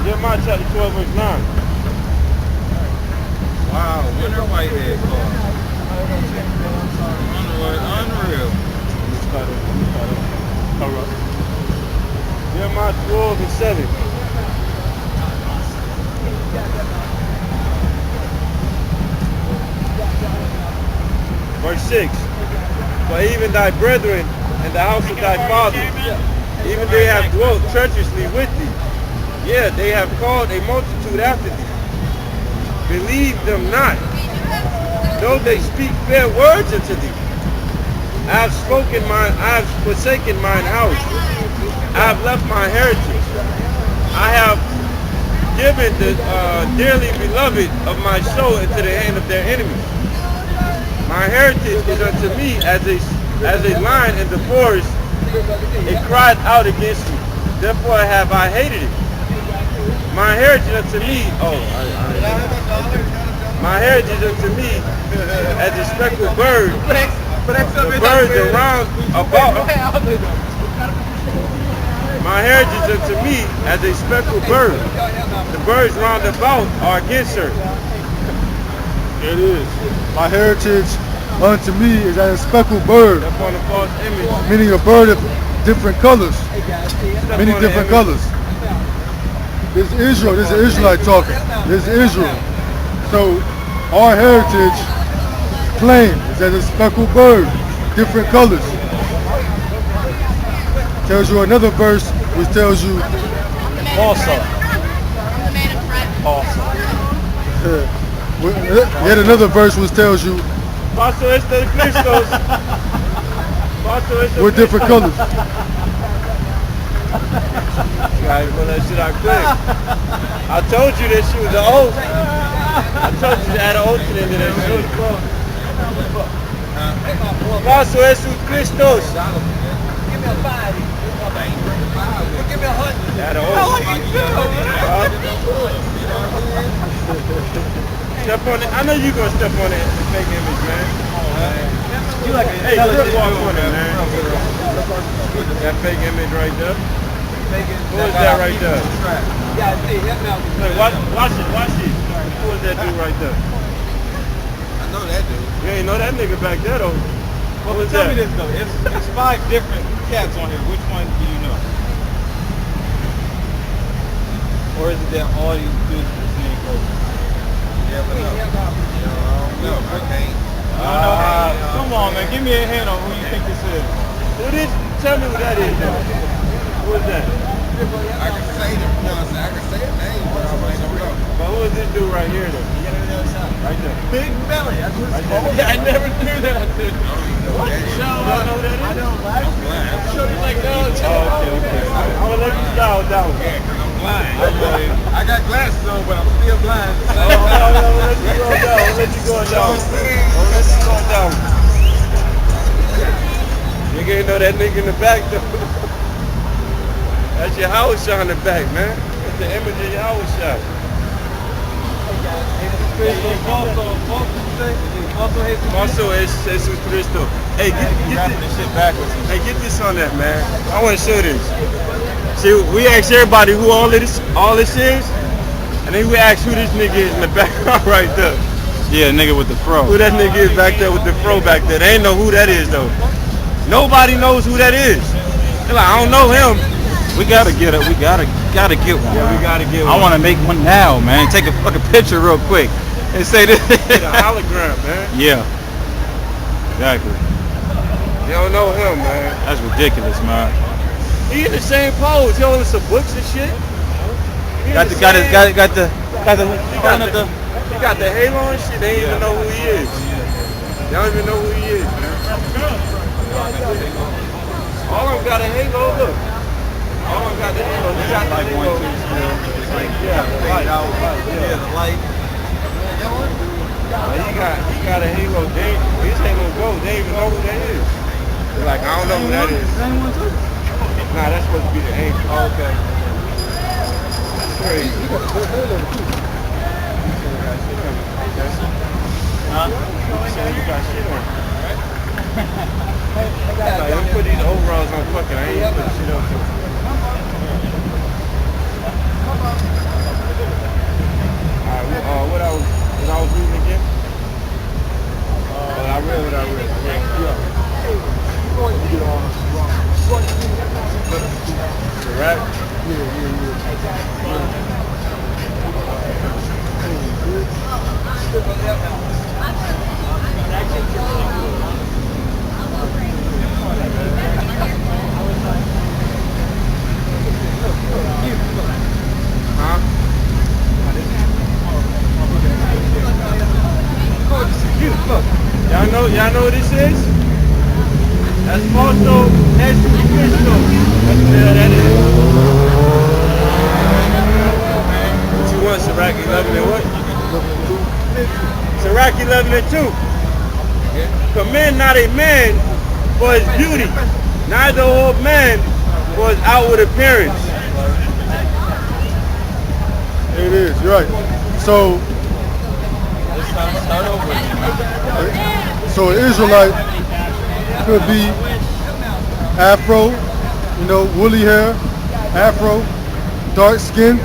Jeremiah chapter 12 verse 9. Wow, winter whitehead car. Unreal. Jeremiah 12 and 7. Verse 6. For even thy brethren and the house of thy father, even they have dwelt treacherously with thee. Yeah, they have called a multitude after thee. Believe them not, though they speak fair words unto thee. I have forsaken mine house. I have left my heritage. I have given the dearly beloved of my soul into the hand of their enemies. My heritage is unto me as a lion in the forest. It cried out against me. Therefore have I hated it. My heritage unto me, my heritage unto me as a speckled bird the birds around about. My heritage unto me as a speckled bird. The birds round about are against her. It is. My heritage unto me is as a speckled bird. Up on the false image. Meaning a bird of different colors. Many different colors. This is Israel. This is Israelite talking. This is Israel. So our heritage claim is as a speckled bird, different colors. Tells you another verse which tells you Also. yet another verse which tells you Paso este de Cristos. Paso este de we're different colors. Guys, run that shit out quick. I told you that she was an oath. I told you to add an oath to the end of that shit. Paso este de Cristos. Add an oath. Step on it. I know you're gonna step on it. Fake image, man. You like a hey, just walk on it, man. That fake image right there. Who is that right there? Look, watch it. Who is that dude right there? I know that dude. You ain't know that nigga back there though. Well, Who is tell that? me this though. It's 5 different cats on here. Which one do you know? Or is it that all these dudes are the same color? Yeah, but no. No, I can't. Come on, man. Give me a hint on who you think this is. Who this? Tell me who that is though. Who is that? I can say the I can say the name, but I ain't gonna know. But who is this dude right here though? Right there. Big belly. That's what Right there. Yeah, I never knew that. What? You don't know who that is? I don't like it. Show me like no. Oh, okay. I'm gonna let you down. Yeah, 'cause I'm blind. I got glasses on, but I'm still blind. I'll let you go down. I'll let you go down. I'll let you go down. Nigga ain't know that nigga in the back though. That's YAHAWASHI in the back, man. That's the image of YAHAWASHI. Also, it's Jesus Cristo. Hey, get this shit backwards. Hey, get this on that, man. I want to show this. See, we asked everybody who all this is, and then we asked who this nigga is in the background right there. Yeah, nigga with the fro. Who that nigga is back there with the fro back there. They ain't know who that is though. Nobody knows who that is. They're like, I don't know him. We gotta get it. We gotta get one. Yeah, we gotta get one. I want to make one now, man. Take a fucking picture real quick and say this. Get a hologram, man. Yeah. Exactly. You don't know him, man. That's ridiculous, man. He in the same pose. He holding some books and shit. He Got the halo and shit. They ain't even know who he is. They don't even know who he is, man. All of them got a halo. Look. All of them got the halo. He got the halo. Yeah, the light. Yeah, the light. He got a halo. His halo goes. They ain't even know who that is. They're like, I don't know who that is. Nah, that's supposed to be the angel. Oh, okay. That's crazy. Huh? You got shit on. Like, let me put these overalls on fucking. I ain't even put shit on. Alright, what I was reading again? I read what I read. Right? Huh? Y'all know what this is? That's also Jesus Cristo. That's what that is. What you want, Sirach 11 and what? Sirach 11 and 2. Commend not a man for his beauty, neither hold man for his outward appearance. It is, you're right. So an Israelite Could be afro, you know, woolly hair, afro, dark skin,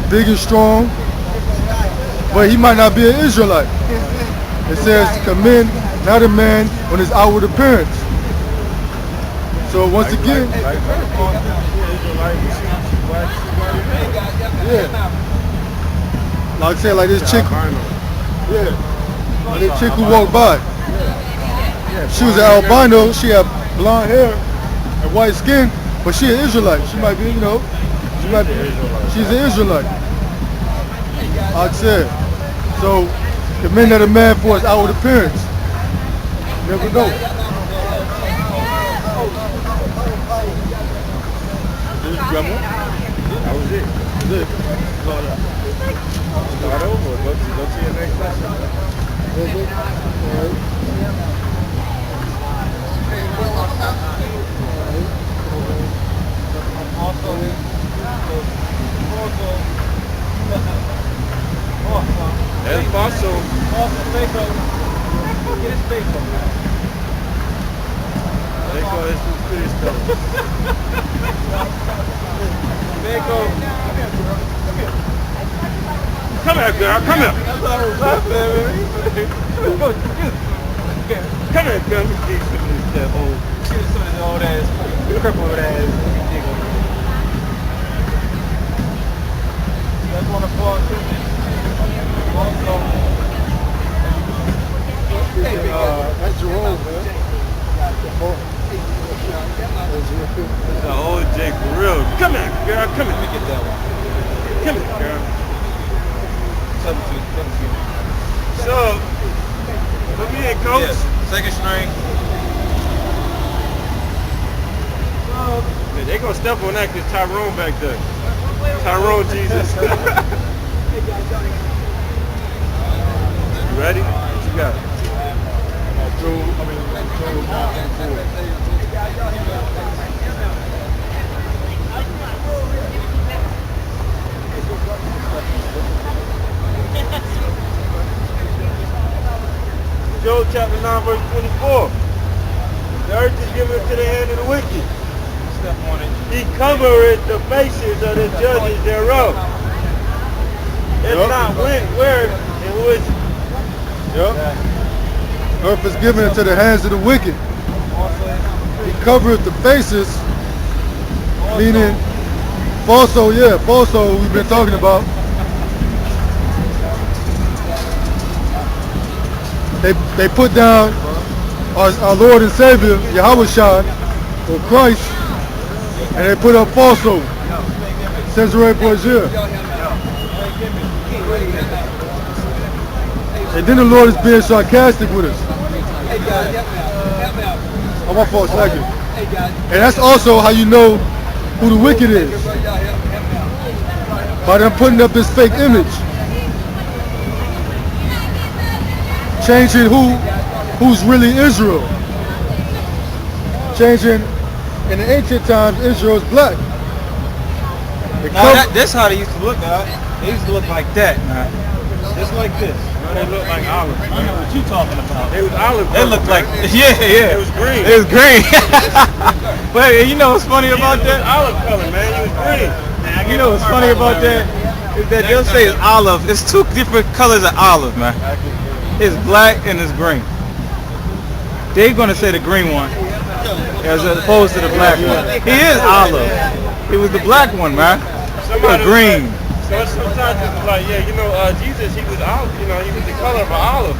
big and strong, but he might not be an Israelite. It says commend not a man on his outward appearance. So once again, yeah, like I said, like this chick, like this chick who walked by. She was an albino, she had blonde hair and white skin, but she an Israelite. She might be, you know, she's an Israelite. Like I said, so commend that a man for his outward appearance. Never know. That was it. That's it. Start over. Go to your next lesson. El Paso. Mexico es un Cristo. Come here, girl. Come here. Come here, girl. That old ass, crippled ass. That's one of Paul's That's Jerome, man. That's an old Jake for real. Come here, girl. Come here. Let me get that one. Come here, girl. 17. So, put me in, coach. Yes. Second string. Man, they gonna step on that because Tyrone back there. Tyrone Jesus. You ready? What you got? Job chapter 9 verse 24. The earth is given into the hand of the wicked. Step on it. He covereth the faces of the judges thereof. If not where and which. Yep. Earth is given into the hands of the wicked. He covereth the faces, meaning falso, falso we've been talking about. They put down our Lord and Savior, YAHAWASHI, or Christ, and they put up falso. Cesare Borgia. And then the Lord is being sarcastic with us. Oh, my fault, thank you. And that's also how you know who the wicked is. By them putting up this fake image. Changing who's really Israel. Changing, in the ancient times, Israel's black. That's how they used to look, man. They used to look like that, man. Just like this. No, they look like olive. I know what you talking about. They was olive. They looked like, yeah. It was green. It was green. But you know what's funny about that? Olive color, man. It was green. You know what's funny about that? Is that they'll say it's olive. It's two different colors of olive, man. It's black and it's green. They're gonna say the green one as opposed to the black one. He is olive. It was the black one, man. The green. So sometimes it's like, Jesus, he was olive. He was the color of an olive,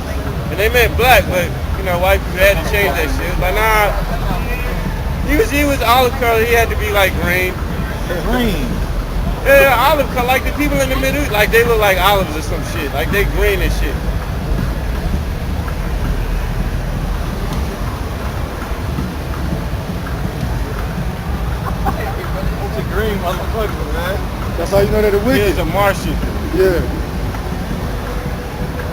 and they meant black, but white people had to change that shit. Like, nah, he was olive color. He had to be like green. Green. Yeah, olive color. Like the people in the middle, like they look like olives or some shit. Like they green and shit. Green motherfucker, man. That's how you know they're the wicked. He's a Martian. Yeah.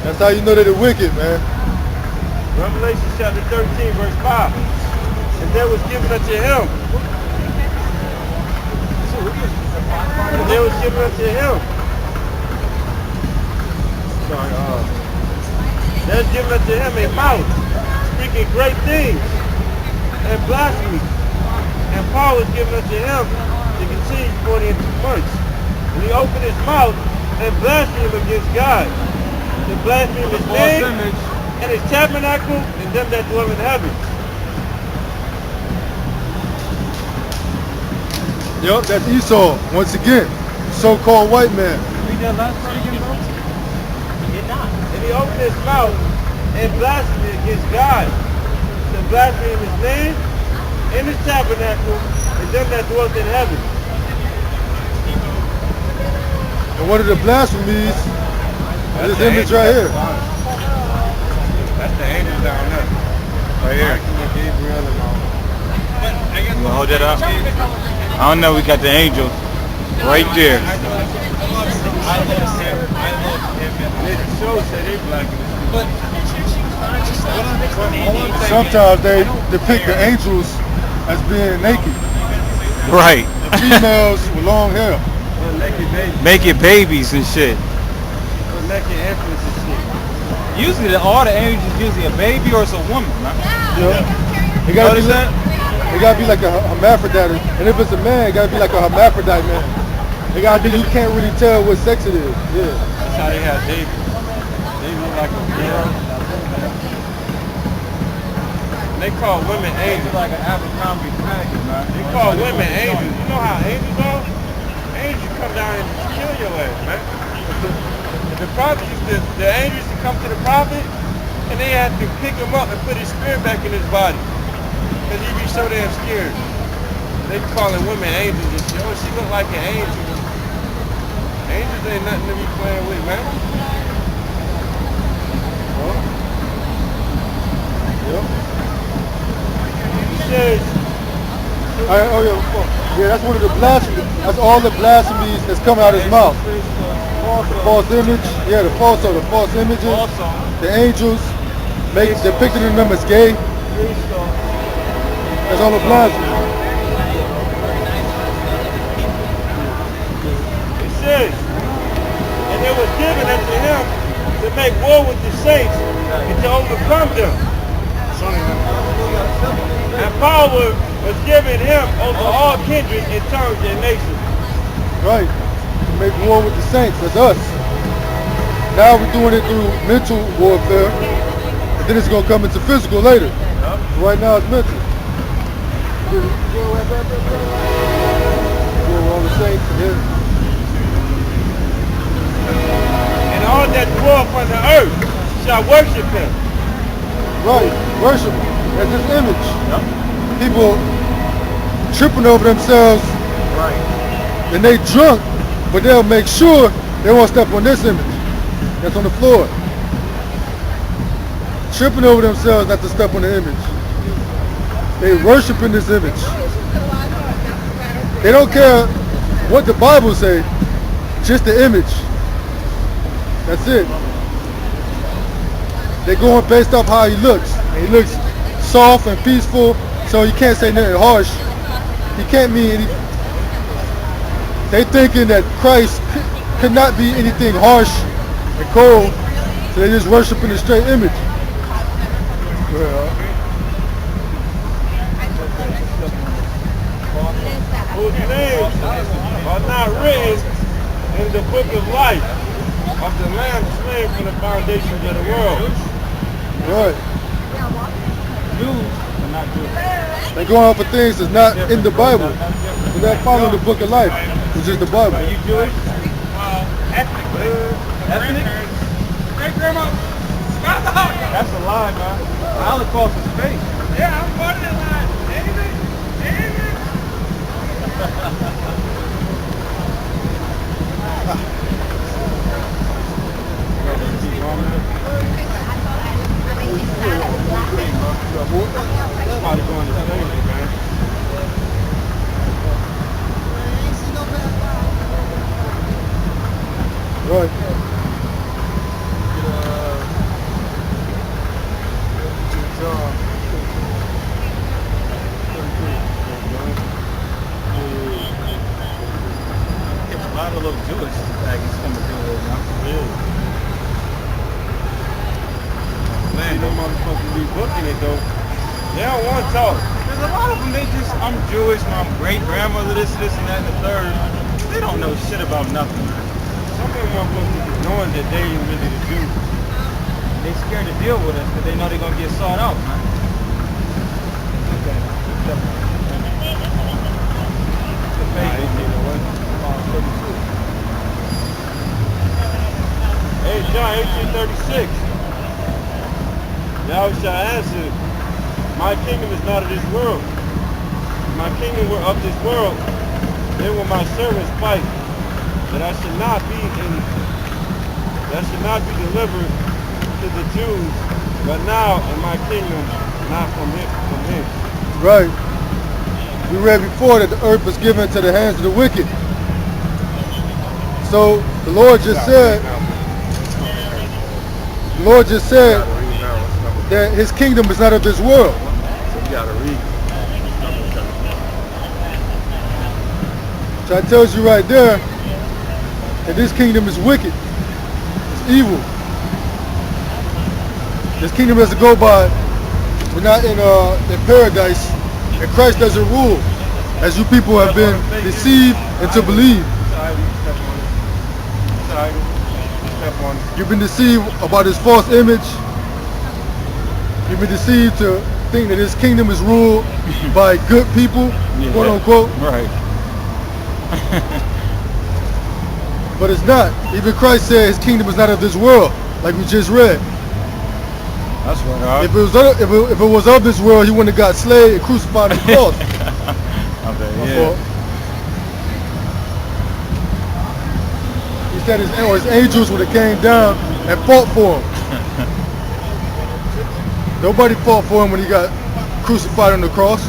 That's how you know they're the wicked, man. Revelation chapter 13, verse 5. And there was given unto him. And there was given unto him. Sorry, there's given unto him a mouth speaking great things and blasphemy. And Paul was given unto him to continue 40 months. And he opened his mouth and blasphemed against God. To blaspheme his name and his tabernacle and them that dwell in heaven. Yup, that's Esau. Once again, so-called white man. Read that last part again, bro. He did not. And he opened his mouth and blasphemed against God. To blaspheme his name and his tabernacle and them that dwell in heaven. And one of the blasphemies is this image right here. That's the angels down there. Right here. Gabriel and all. You wanna hold that up? I don't know, we got the angels right there. And it shows that they black. Sometimes they depict the angels as being naked. Right. The females with long hair. Making babies and shit. Naked infants and shit. Usually all the angels usually a baby or it's a woman, man. Yeah. It gotta be like a hermaphrodite. And if it's a man, it gotta be like a hermaphrodite man. It gotta be, you can't really tell what sex it is. Yeah. That's how they have David. They look like a girl. They call women angels. Like an Abercrombie package, man. They call women angels. You know how angels are? Angels come down and kill your ass, man. The prophet the angels used to come to the prophet and they had to pick him up and put his spirit back in his body. Because he'd be so damn scared. They calling women angels and shit. Oh, she look like an angel. Angels ain't nothing to be playing with, man. Yep. He says, Yeah, that's one of the blasphemies. That's all the blasphemies that's coming out of his mouth. The false image, yeah, the false images, the angels, depicting them as gay. That's all the blasphemy. it says, and it was given unto him to make war with the saints and to overcome them. And power was given him over all kindreds and tongues and nations. Right. To make war with the saints. That's us. Now we're doing it through mental warfare. And then it's going to come into physical later. Right now it's mental. All the saints here. And all that dwell upon the earth shall worship him. Right. Worship him. That's his image. People tripping over themselves. Right. And they drunk, but they'll make sure they won't step on this image that's on the floor. Tripping over themselves not to step on the image. They worshiping this image. They don't care what the Bible say, just the image. That's it. They're going based off how he looks. He looks soft and peaceful, so you can't say nothing harsh. He can't mean anything. They thinking that Christ could not be anything harsh and cold, so they just worshiping the straight image. Whose names are not written in the book of life of the Lamb slain from the foundations of the world. Right. Jews are not Jews. They're going off of things that's not in the Bible. They're not following the book of life, which is the Bible. Are you Jewish? Ethnically. Ethnic? Great grandma. That's a lie, man. The Holocaust is fake. Yeah, I'm part of that line. Anything? Somebody going to slavery, man. Right. A lot of little Jewish faggots coming through here, man. Man, no motherfuckers be booking it though. don't want to talk. There's a lot of them, they just, I'm Jewish, my great-grandmother, this, and that, and the third. They don't know shit about nothing. Some of them motherfuckers knowing that they ain't really the Jews. They scared to deal with us because they know they're going to get sought out, man. Okay. Hey, John, 1836. Yahushua answered, my kingdom is not of this world. If my kingdom were of this world, then will my servants fight, that I should not be delivered to the Jews, but now in my kingdom, not from him. Right. We read before that the earth was given to the hands of the wicked. So the Lord just said that his kingdom is not of this world. So you gotta read. So that tells you right there that this kingdom is wicked. It's evil. This kingdom has to go by. We're not in paradise, and Christ doesn't rule, as you people have been deceived into believe. You've been deceived about his false image. You've been deceived to think that his kingdom is ruled by good people, quote unquote. Right. But it's not. Even Christ said his kingdom is not of this world, like we just read. That's right. If it was of this world, he wouldn't have got slayed and crucified on the cross. Okay, He said his angels would have came down and fought for him. Nobody fought for him when he got crucified on the cross.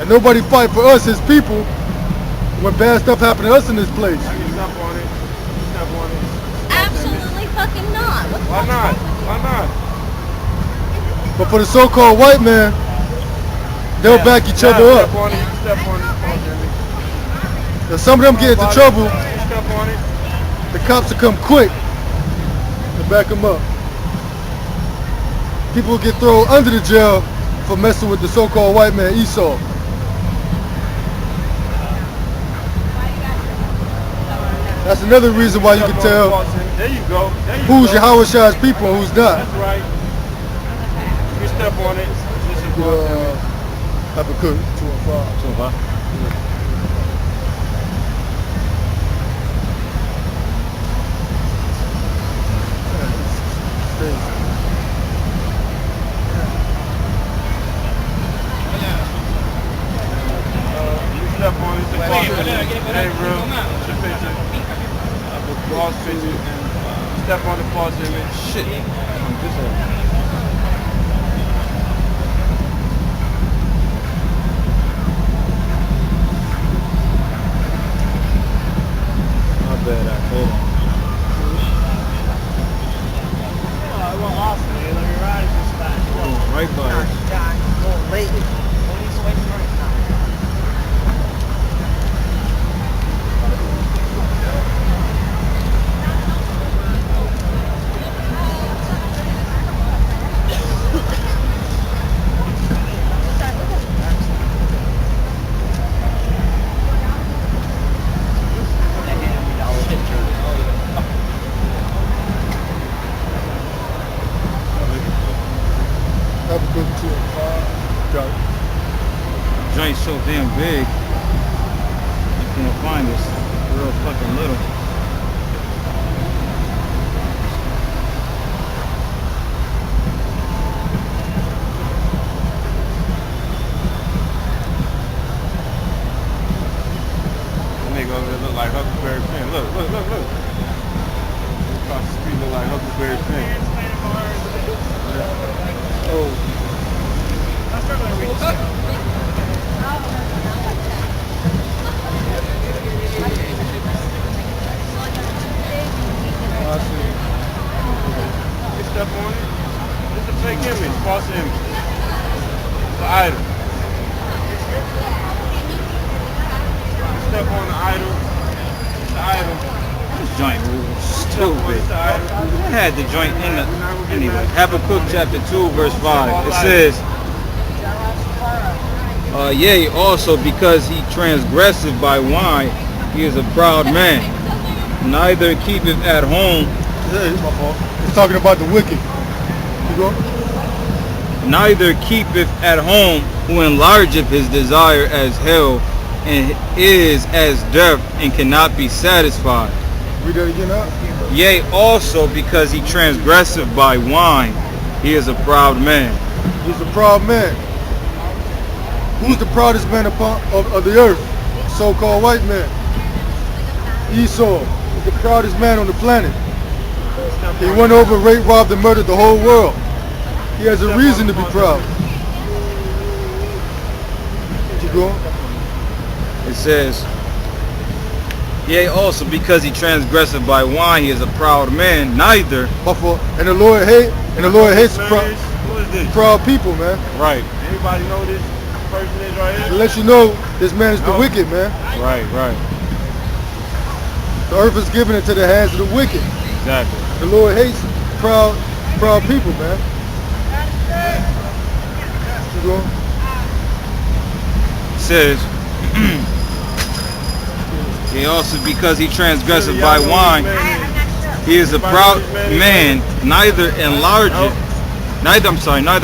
And nobody fight for us, his people, when bad stuff happened to us in this place. Absolutely fucking not. What the Why fuck? not? Why not? But for the so-called white man, they'll back each other up. Step on it. Step on it. If some of them get into trouble, Step on it. the cops will come quick to back them up. People will get thrown under the jail for messing with the so-called white man Esau. That's another reason why you can tell There you go. who's Yahawashi's people and who's not. That's right. You step on it. This is Habakkuk 2:5. step on it. It's a false picture. It ain't real. It's a picture. A false picture. And step on the false image. Shit. My bad, I told him. Right by it. Joint's so damn big, you can't find this. Real fucking little. That nigga over there look like Huckleberry Finn. Look. Across the street look like Huckleberry Finn. Oh. You step on it. It's a fake image, false image. It's an idol. You step on the idol. It's an idol. This joint was stupid. It's an idol. I had the joint in the... Anyway, Habakkuk chapter 2 verse 5. It says, Yea, also because he transgresseth by wine, he is a proud man. Neither keepeth at home. Yeah, it's my fault. It's talking about the wicked. You go. Neither keepeth at home, who enlargeth his desire as hell, and is as death, and cannot be satisfied. Read that again out. Yea, also because he transgresseth by wine, he is a proud man. He's a proud man. Who's the proudest man of the earth? So-called white man. Esau. He's the proudest man on the planet. He went over, raped, robbed, and murdered the whole world. He has a reason to be proud. Keep going. It says, yea, also because he transgresseth by wine, he is a proud man. Neither. And the Lord hates proud people, man. Right. Anybody know this person is right To here? let you know, this man is the wicked, man. Right. The earth is given into the hands of the wicked. Exactly. The Lord hates proud people, man. Keep going. It says, yea, also because he transgresseth by wine, he is a proud man. Neither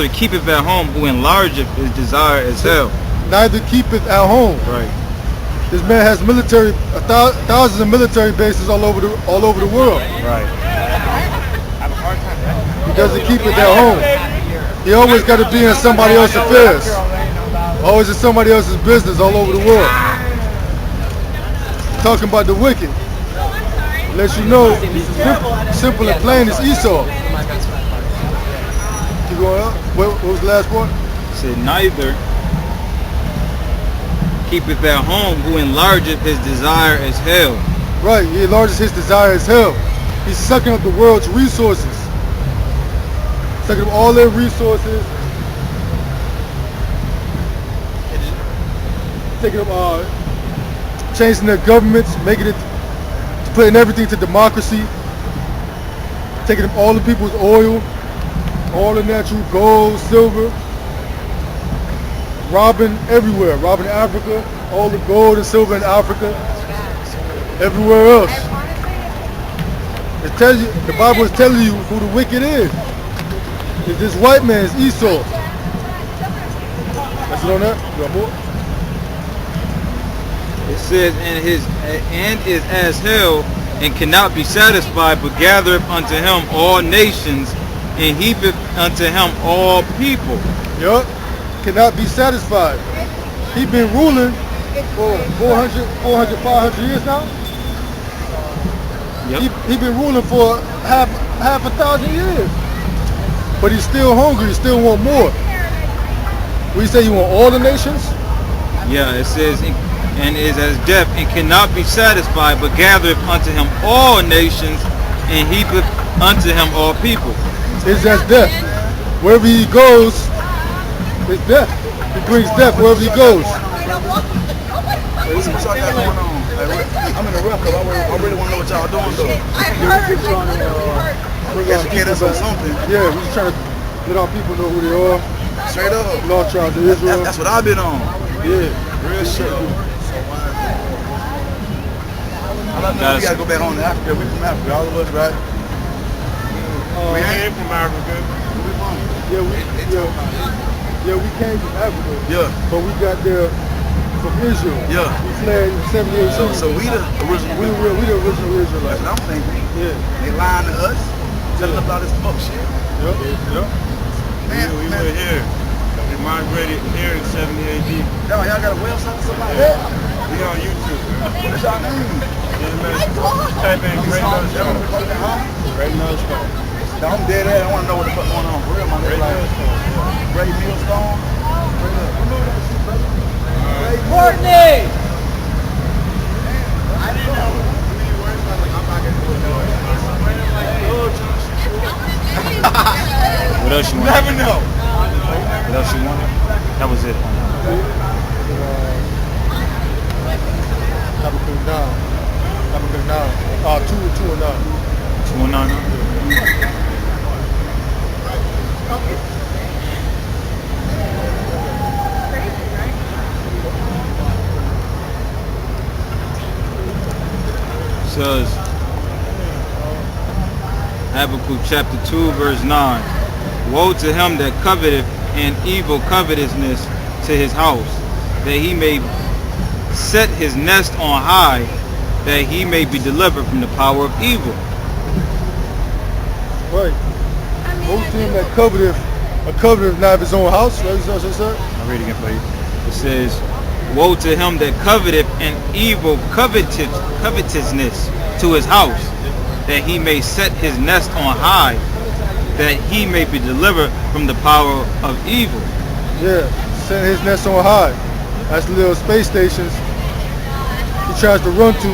keepeth at home, who enlargeth his desire as hell. Neither keepeth at home. Right. This man has thousands of military bases all over the world. Right. He doesn't keep it at home. He always got to be in somebody else's affairs. Always in somebody else's business all over the world. Talking about the wicked. Let you know, simple and plain is Esau. Keep going up. What was the last part? It said, neither keepeth at home, who enlargeth his desire as hell. Right, he enlarges his desire as hell. He's sucking up the world's resources. Sucking up all their resources. Taking up, changing their governments, making it, putting everything to democracy. Taking up all the people's oil, all the natural gold, silver. Robbing everywhere, robbing Africa, all the gold and silver in Africa, everywhere else. It tells you, the Bible is telling you who the wicked is. It's this white man, it's Esau. That's it on that? You got more? It says, and is as hell, and cannot be satisfied, but gathereth unto him all nations, and heapeth unto him all people. Yup. Cannot be satisfied. He's been ruling for 400, 500 years now. Yep. He's been ruling for half a thousand years. But he's still hungry, he still want more. We say you want all the nations? Yeah, it says, and is as deaf, and cannot be satisfied, but gathereth unto him all nations, and heapeth unto him all people. It's as death. Wherever he goes, it's death. He brings death wherever he goes. Hey, what y'all got going on? I'm in the rough, I really want to know what y'all doing though. Educate us on something. Yeah, we're just trying to let our people know who they are. Straight up. Lost tribe to Israel. That's what I've been on. Yeah. Real shit. I know we gotta go back home to Africa. We from Africa, all of us, right? We ain't from Africa. Yeah, we came from Africa. Yeah. But we got there from Israel. Yeah. We fled in 78. So we the original. We the original Israelites. That's what I'm thinking. Yeah. They lying to us, telling about this fuck shit. Yep. Man, We were here. We migrated here in 70 AD. Y'all got a website or something like that? We on YouTube. What's y'all name? Type in GREATMILLSTONE. GREATMILLSTONE. I'm dead ass. I want to know what the fuck going on. For real, my nigga. GREATMILLSTONE. Courtney! What else you want? Never know. What else you wanted? That was it. Number 9. 2 and 9. 219. says, Habakkuk chapter 2 verse 9. Woe to him that coveteth an evil covetousness to his house, that he may set his nest on high, that he may be delivered from the power of evil. Right. Woe to him that coveteth not of his own house. Right? That's what it said? I'll read it again for you. It says, woe to him that coveteth an evil covetousness to his house, that he may set his nest on high, that he may be delivered from the power of evil. Yeah, set his nest on high. That's the little space stations he tries to run to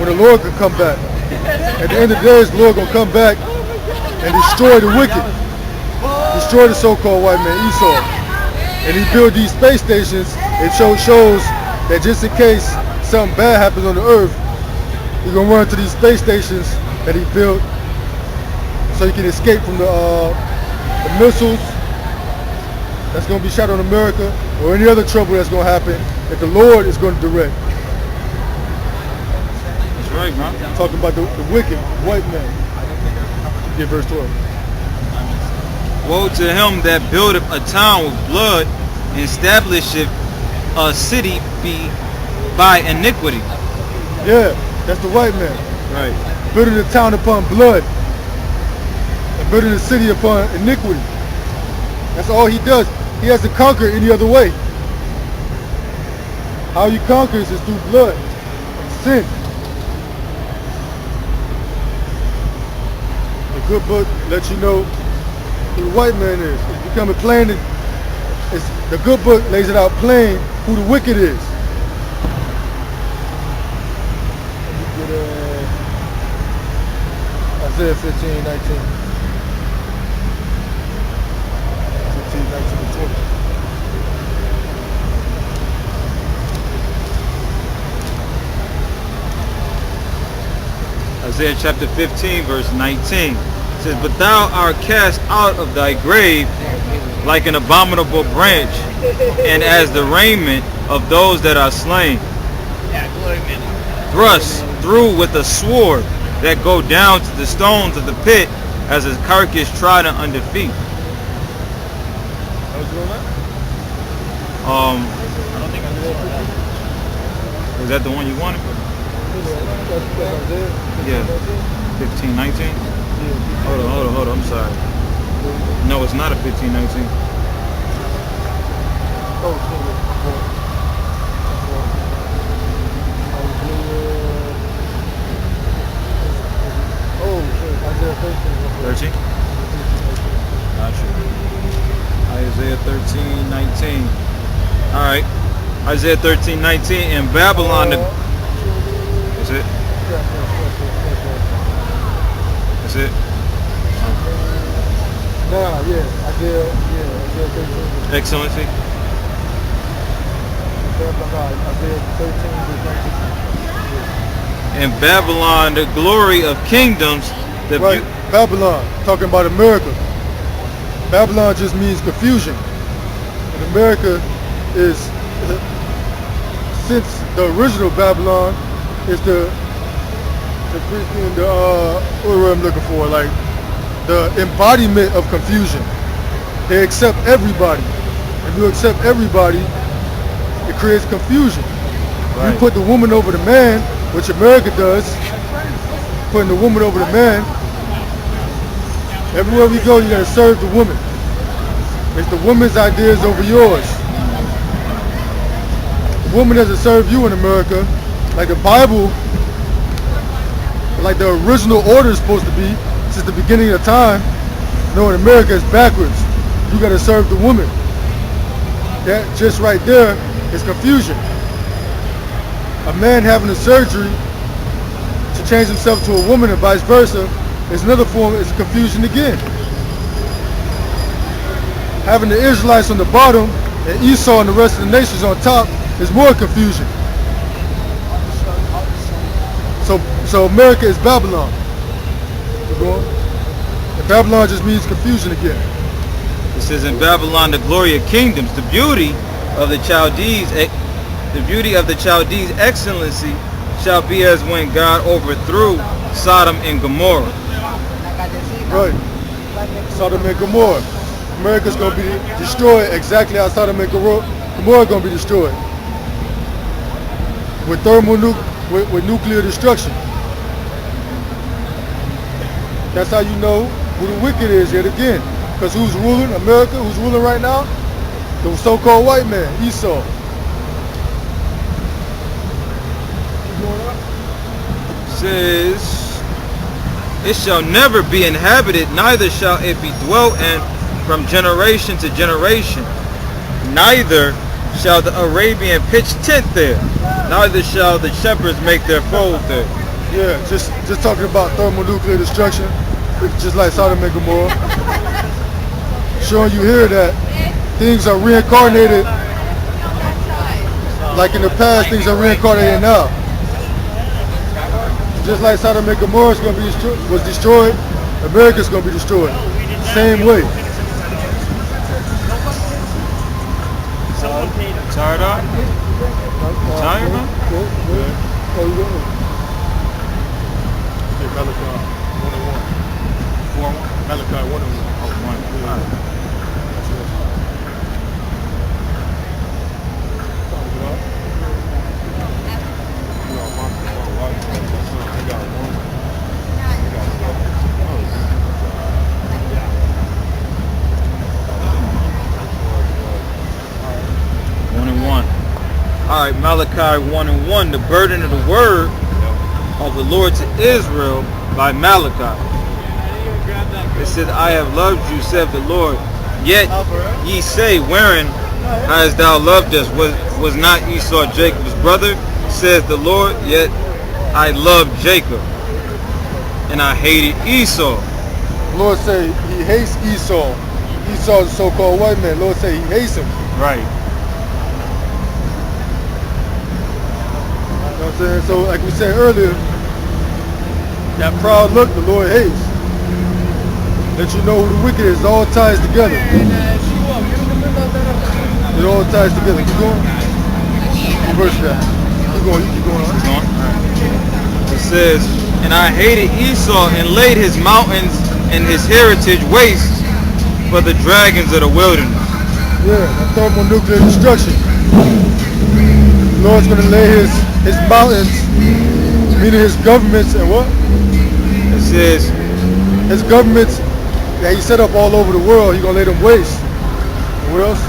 when the Lord can come back. At the end of the day, the Lord gonna come back and destroy the wicked, destroy the so-called white man Esau. And he built these space stations. It shows that just in case something bad happens on the earth, he's gonna run to these space stations that he built so he can escape from the missiles that's gonna be shot on America or any other trouble that's gonna happen that the Lord is gonna direct. That's right, man. Talking about the wicked white man. Get verse 12. Woe to him that buildeth a town with blood, and establisheth a city by iniquity. Yeah, that's the white man. Right. Building a town upon blood and building a city upon iniquity. That's all he does. He has to conquer any other way. How he conquers is through blood and sin. The good book lets you know who the white man is. It's becoming plain. The good book lays it out plain who the wicked is. Let me get Isaiah 15, 19. 15, 19 to 20. Isaiah chapter 15 verse 19 says, but thou art cast out of thy grave like an abominable branch, and as the raiment of those that are slain, thrust through with a sword, that go down to the stones of the pit, as a carcass trodden under feet. Was that the one you wanted? Yeah. 15, 19? Hold on, I'm sorry. No, it's not a 15, 19. Isaiah 13. 13? Gotcha. Isaiah 13, 19. Alright. Isaiah 13, 19. In Babylon, that's it? That's it? Isaiah 13. Excellency. Isaiah 13. In Babylon, the glory of kingdoms. Right, Babylon, talking about America. Babylon just means confusion. And America is, since the original Babylon is the what I'm looking for, like the embodiment of confusion. They accept everybody. If you accept everybody, it creates confusion. Right. You put the woman over the man, which America does, putting the woman over the man. Everywhere we go, you gotta serve the woman. It's the woman's ideas over yours. The woman doesn't serve you in America like the Bible, like the original order is supposed to be since the beginning of time. No, in America it's backwards. You gotta serve the woman. That just right there is confusion. A man having a surgery to change himself to a woman and vice versa is another form, it's confusion again. Having the Israelites on the bottom and Esau and the rest of the nations on top is more confusion. So America is Babylon. And Babylon just means confusion again. It says in Babylon, the glory of kingdoms, the beauty of the Chaldees excellency shall be as when God overthrew Sodom and Gomorrah. Right. Sodom and Gomorrah. America's going to be destroyed exactly how Sodom and Gomorrah going to be destroyed. With with nuclear destruction. That's how you know who the wicked is yet again. Because who's ruling America? Who's ruling right now? The so-called white man, Esau. Says, it shall never be inhabited, neither shall it be dwelt in from generation to generation. Neither shall the Arabian pitch tent there, neither shall the shepherds make their fold there. Yeah, just talking about thermonuclear destruction, just like Sodom and Gomorrah. Showing you here that things are reincarnated, like in the past, things are reincarnated now. Just like Sodom and Gomorrah is going to be was destroyed, America's going to be destroyed. Same way. Tired up? Tired, bro? Malachi 1:1. Alright, Malachi 1:1, the burden of the word of the Lord to Israel by Malachi. It said, I have loved you, saith the Lord. Yet ye say, wherein hast thou loved us? Was not Esau Jacob's brother, saith the Lord? Yet I loved Jacob, and I hated Esau. The Lord say he hates Esau. Esau is the so-called white man. The Lord say he hates him. Right. You know what I'm saying? So like we said earlier, that proud look the Lord hates. Let you know who the wicked is. It all ties together. It all ties together. Keep going. Reverse that. Keep going. You keep going on. It says, and I hated Esau and laid his mountains and his heritage waste for the dragons of the wilderness. Yeah, thermonuclear destruction. The Lord's going to lay his mountains, meaning his governments and what? It says, his governments that he set up all over the world, he's going to lay them waste. What else?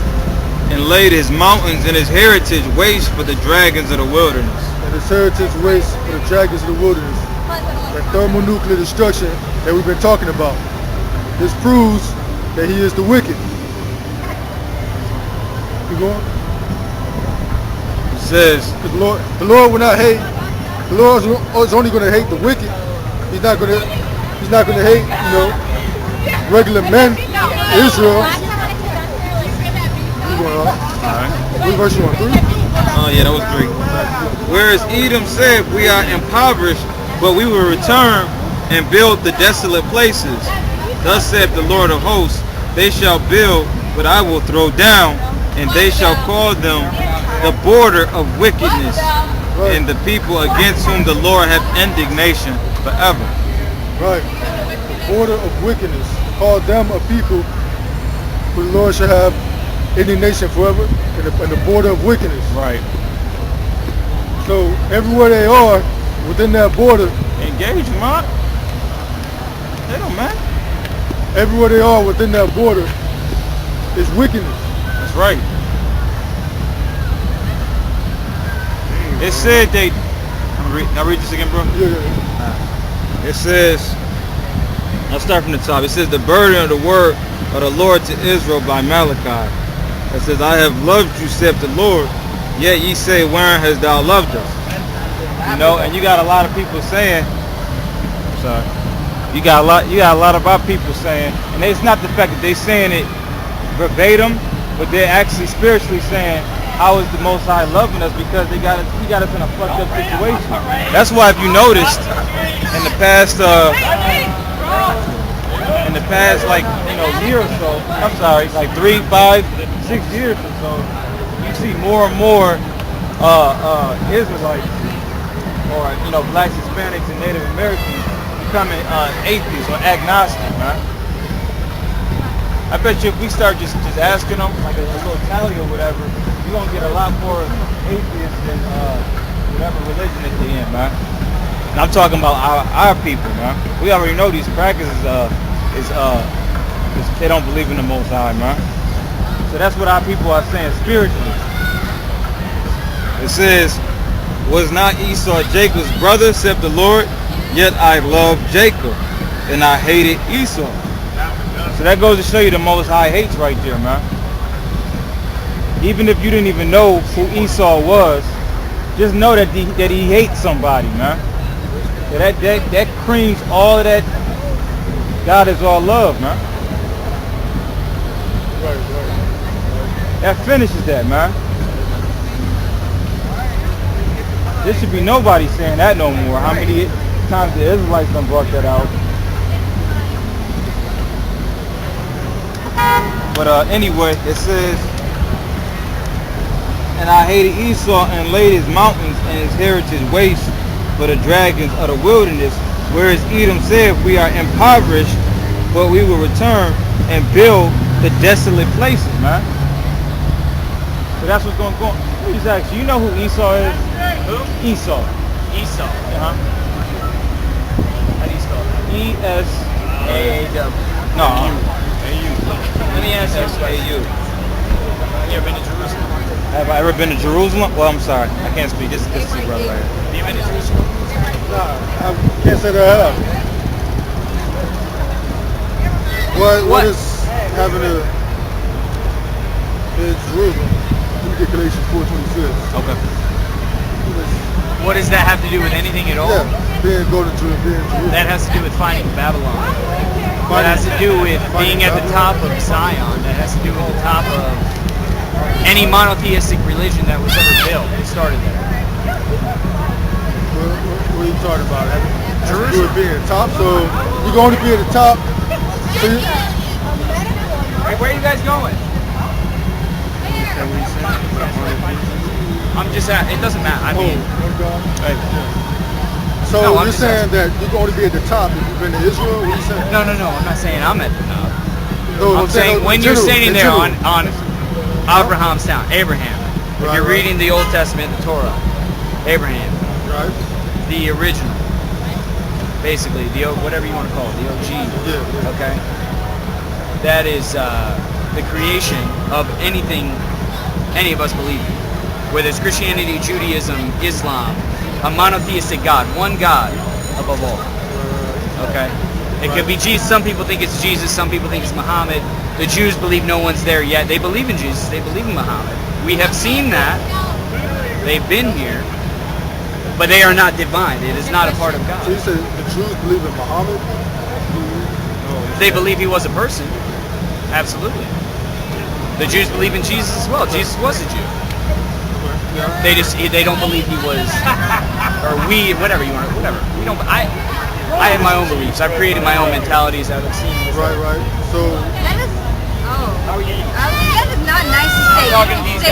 And laid his mountains and his heritage waste for the dragons of the wilderness. And his heritage waste for the dragons of the wilderness. That thermonuclear destruction that we've been talking about. This proves that he is the wicked. You going? It says, the Lord will not hate. The Lord is only going to hate the wicked. He's not going to hate, regular men, Israel. You going on? Alright. What verse you on? 3? Oh yeah, that was 3. Whereas Edom said, we are impoverished, but we will return and build the desolate places. Thus saith the Lord of hosts, they shall build, but I will throw down, and they shall call them the border of wickedness, and the people against whom the Lord hath indignation forever. Right. The border of wickedness. Call them a people who the Lord shall have indignation forever, and the border of wickedness. Right. So everywhere they are within that border, engage, man. They don't, man. Everywhere they are within that border is wickedness. That's right. It said they. Can I read this again, bro? Yeah. It says, I'll start from the top. It says, the burden of the word of the Lord to Israel by Malachi. It says, I have loved you, saith the Lord, yet ye say, wherein hast thou loved us? And you got a lot of people saying, you got a lot of our people saying, and it's not the fact that they saying it verbatim, but they're actually spiritually saying, how is the Most High loving us? Because he got us in a fucked up situation. That's why, if you noticed, in the past year or so, I'm sorry, like 3, 5, 6 years or so, you see more and more Israelites or blacks, Hispanics, and Native Americans becoming atheists or agnostic, man. I bet you if we start just asking them like a little tally or whatever, you're gonna get a lot more atheists than whatever religion that they in, man. And I'm talking about our people, man. We already know these crackers they don't believe in the Most High, man. So that's what our people are saying spiritually. It says, was not Esau Jacob's brother, except the Lord? Yet I loved Jacob, and I hated Esau. So that goes to show you the Most High hates right there, man. Even if you didn't even know who Esau was, just know that he hates somebody, man. So that creams all of that. God is all love, man. That finishes that, man. There should be nobody saying that no more. How many times the Israelites done brought that out? But anyway, it says, and I hated Esau and laid his mountains and his heritage waste for the dragons of the wilderness. Whereas Edom said, we are impoverished, but we will return and build the desolate places, man. So that's what's going on. Please actually, you know who Esau is? Who? Esau. Esau. Uh-huh. How do you spell that? E-S-A-W. No. Let me ask you a question. A-U. Have you ever been to Jerusalem? Have I ever been to Jerusalem? Well, I'm sorry. I can't speak. This is brother right here. Have you been to Jerusalem? Nah, I can't say that I have. What is happening in Jerusalem? Let me get Galatians 4:26. Okay. What does that have to do with anything at all? Yeah, being Jerusalem. That has to do with finding Babylon. That has to do with being at the top of Zion. That has to do with the top of any monotheistic religion that was ever built. It started there. What are you talking about? Jerusalem. You would be at the top, so you're going to be at the top. So Hey, where are you guys going? I'm just at, it doesn't matter. I mean, so No, I'm you're just saying that you're going to be at the top if you've been to Israel? What are you saying? no. I'm not saying I'm at the top. No, I'm saying when you're standing there on Abraham's town, Abraham. If you're reading the Old Testament, the Torah, Abraham, Right. the original, basically, whatever you want to call it, the OG. Yeah. Okay. That is the creation of anything any of us believe in, whether it's Christianity, Judaism, Islam, a monotheistic God, one God above all. Okay. It could be Jesus. Some people think it's Jesus. Some people think it's Muhammad. The Jews believe no one's there yet. They believe in Jesus. They believe in Muhammad. We have seen that. They've been here, but they are not divine. It is not a part of So God. you said the Jews believe in Muhammad? They believe he was a person. Absolutely. The Jews believe in Jesus as well. Jesus was a Jew. They don't believe he was, or we, whatever you want, whatever. We don't. I have my own beliefs. I've created my own mentalities. I've seen. Right. So That is, How are you? that is not nice to say. talking to these Say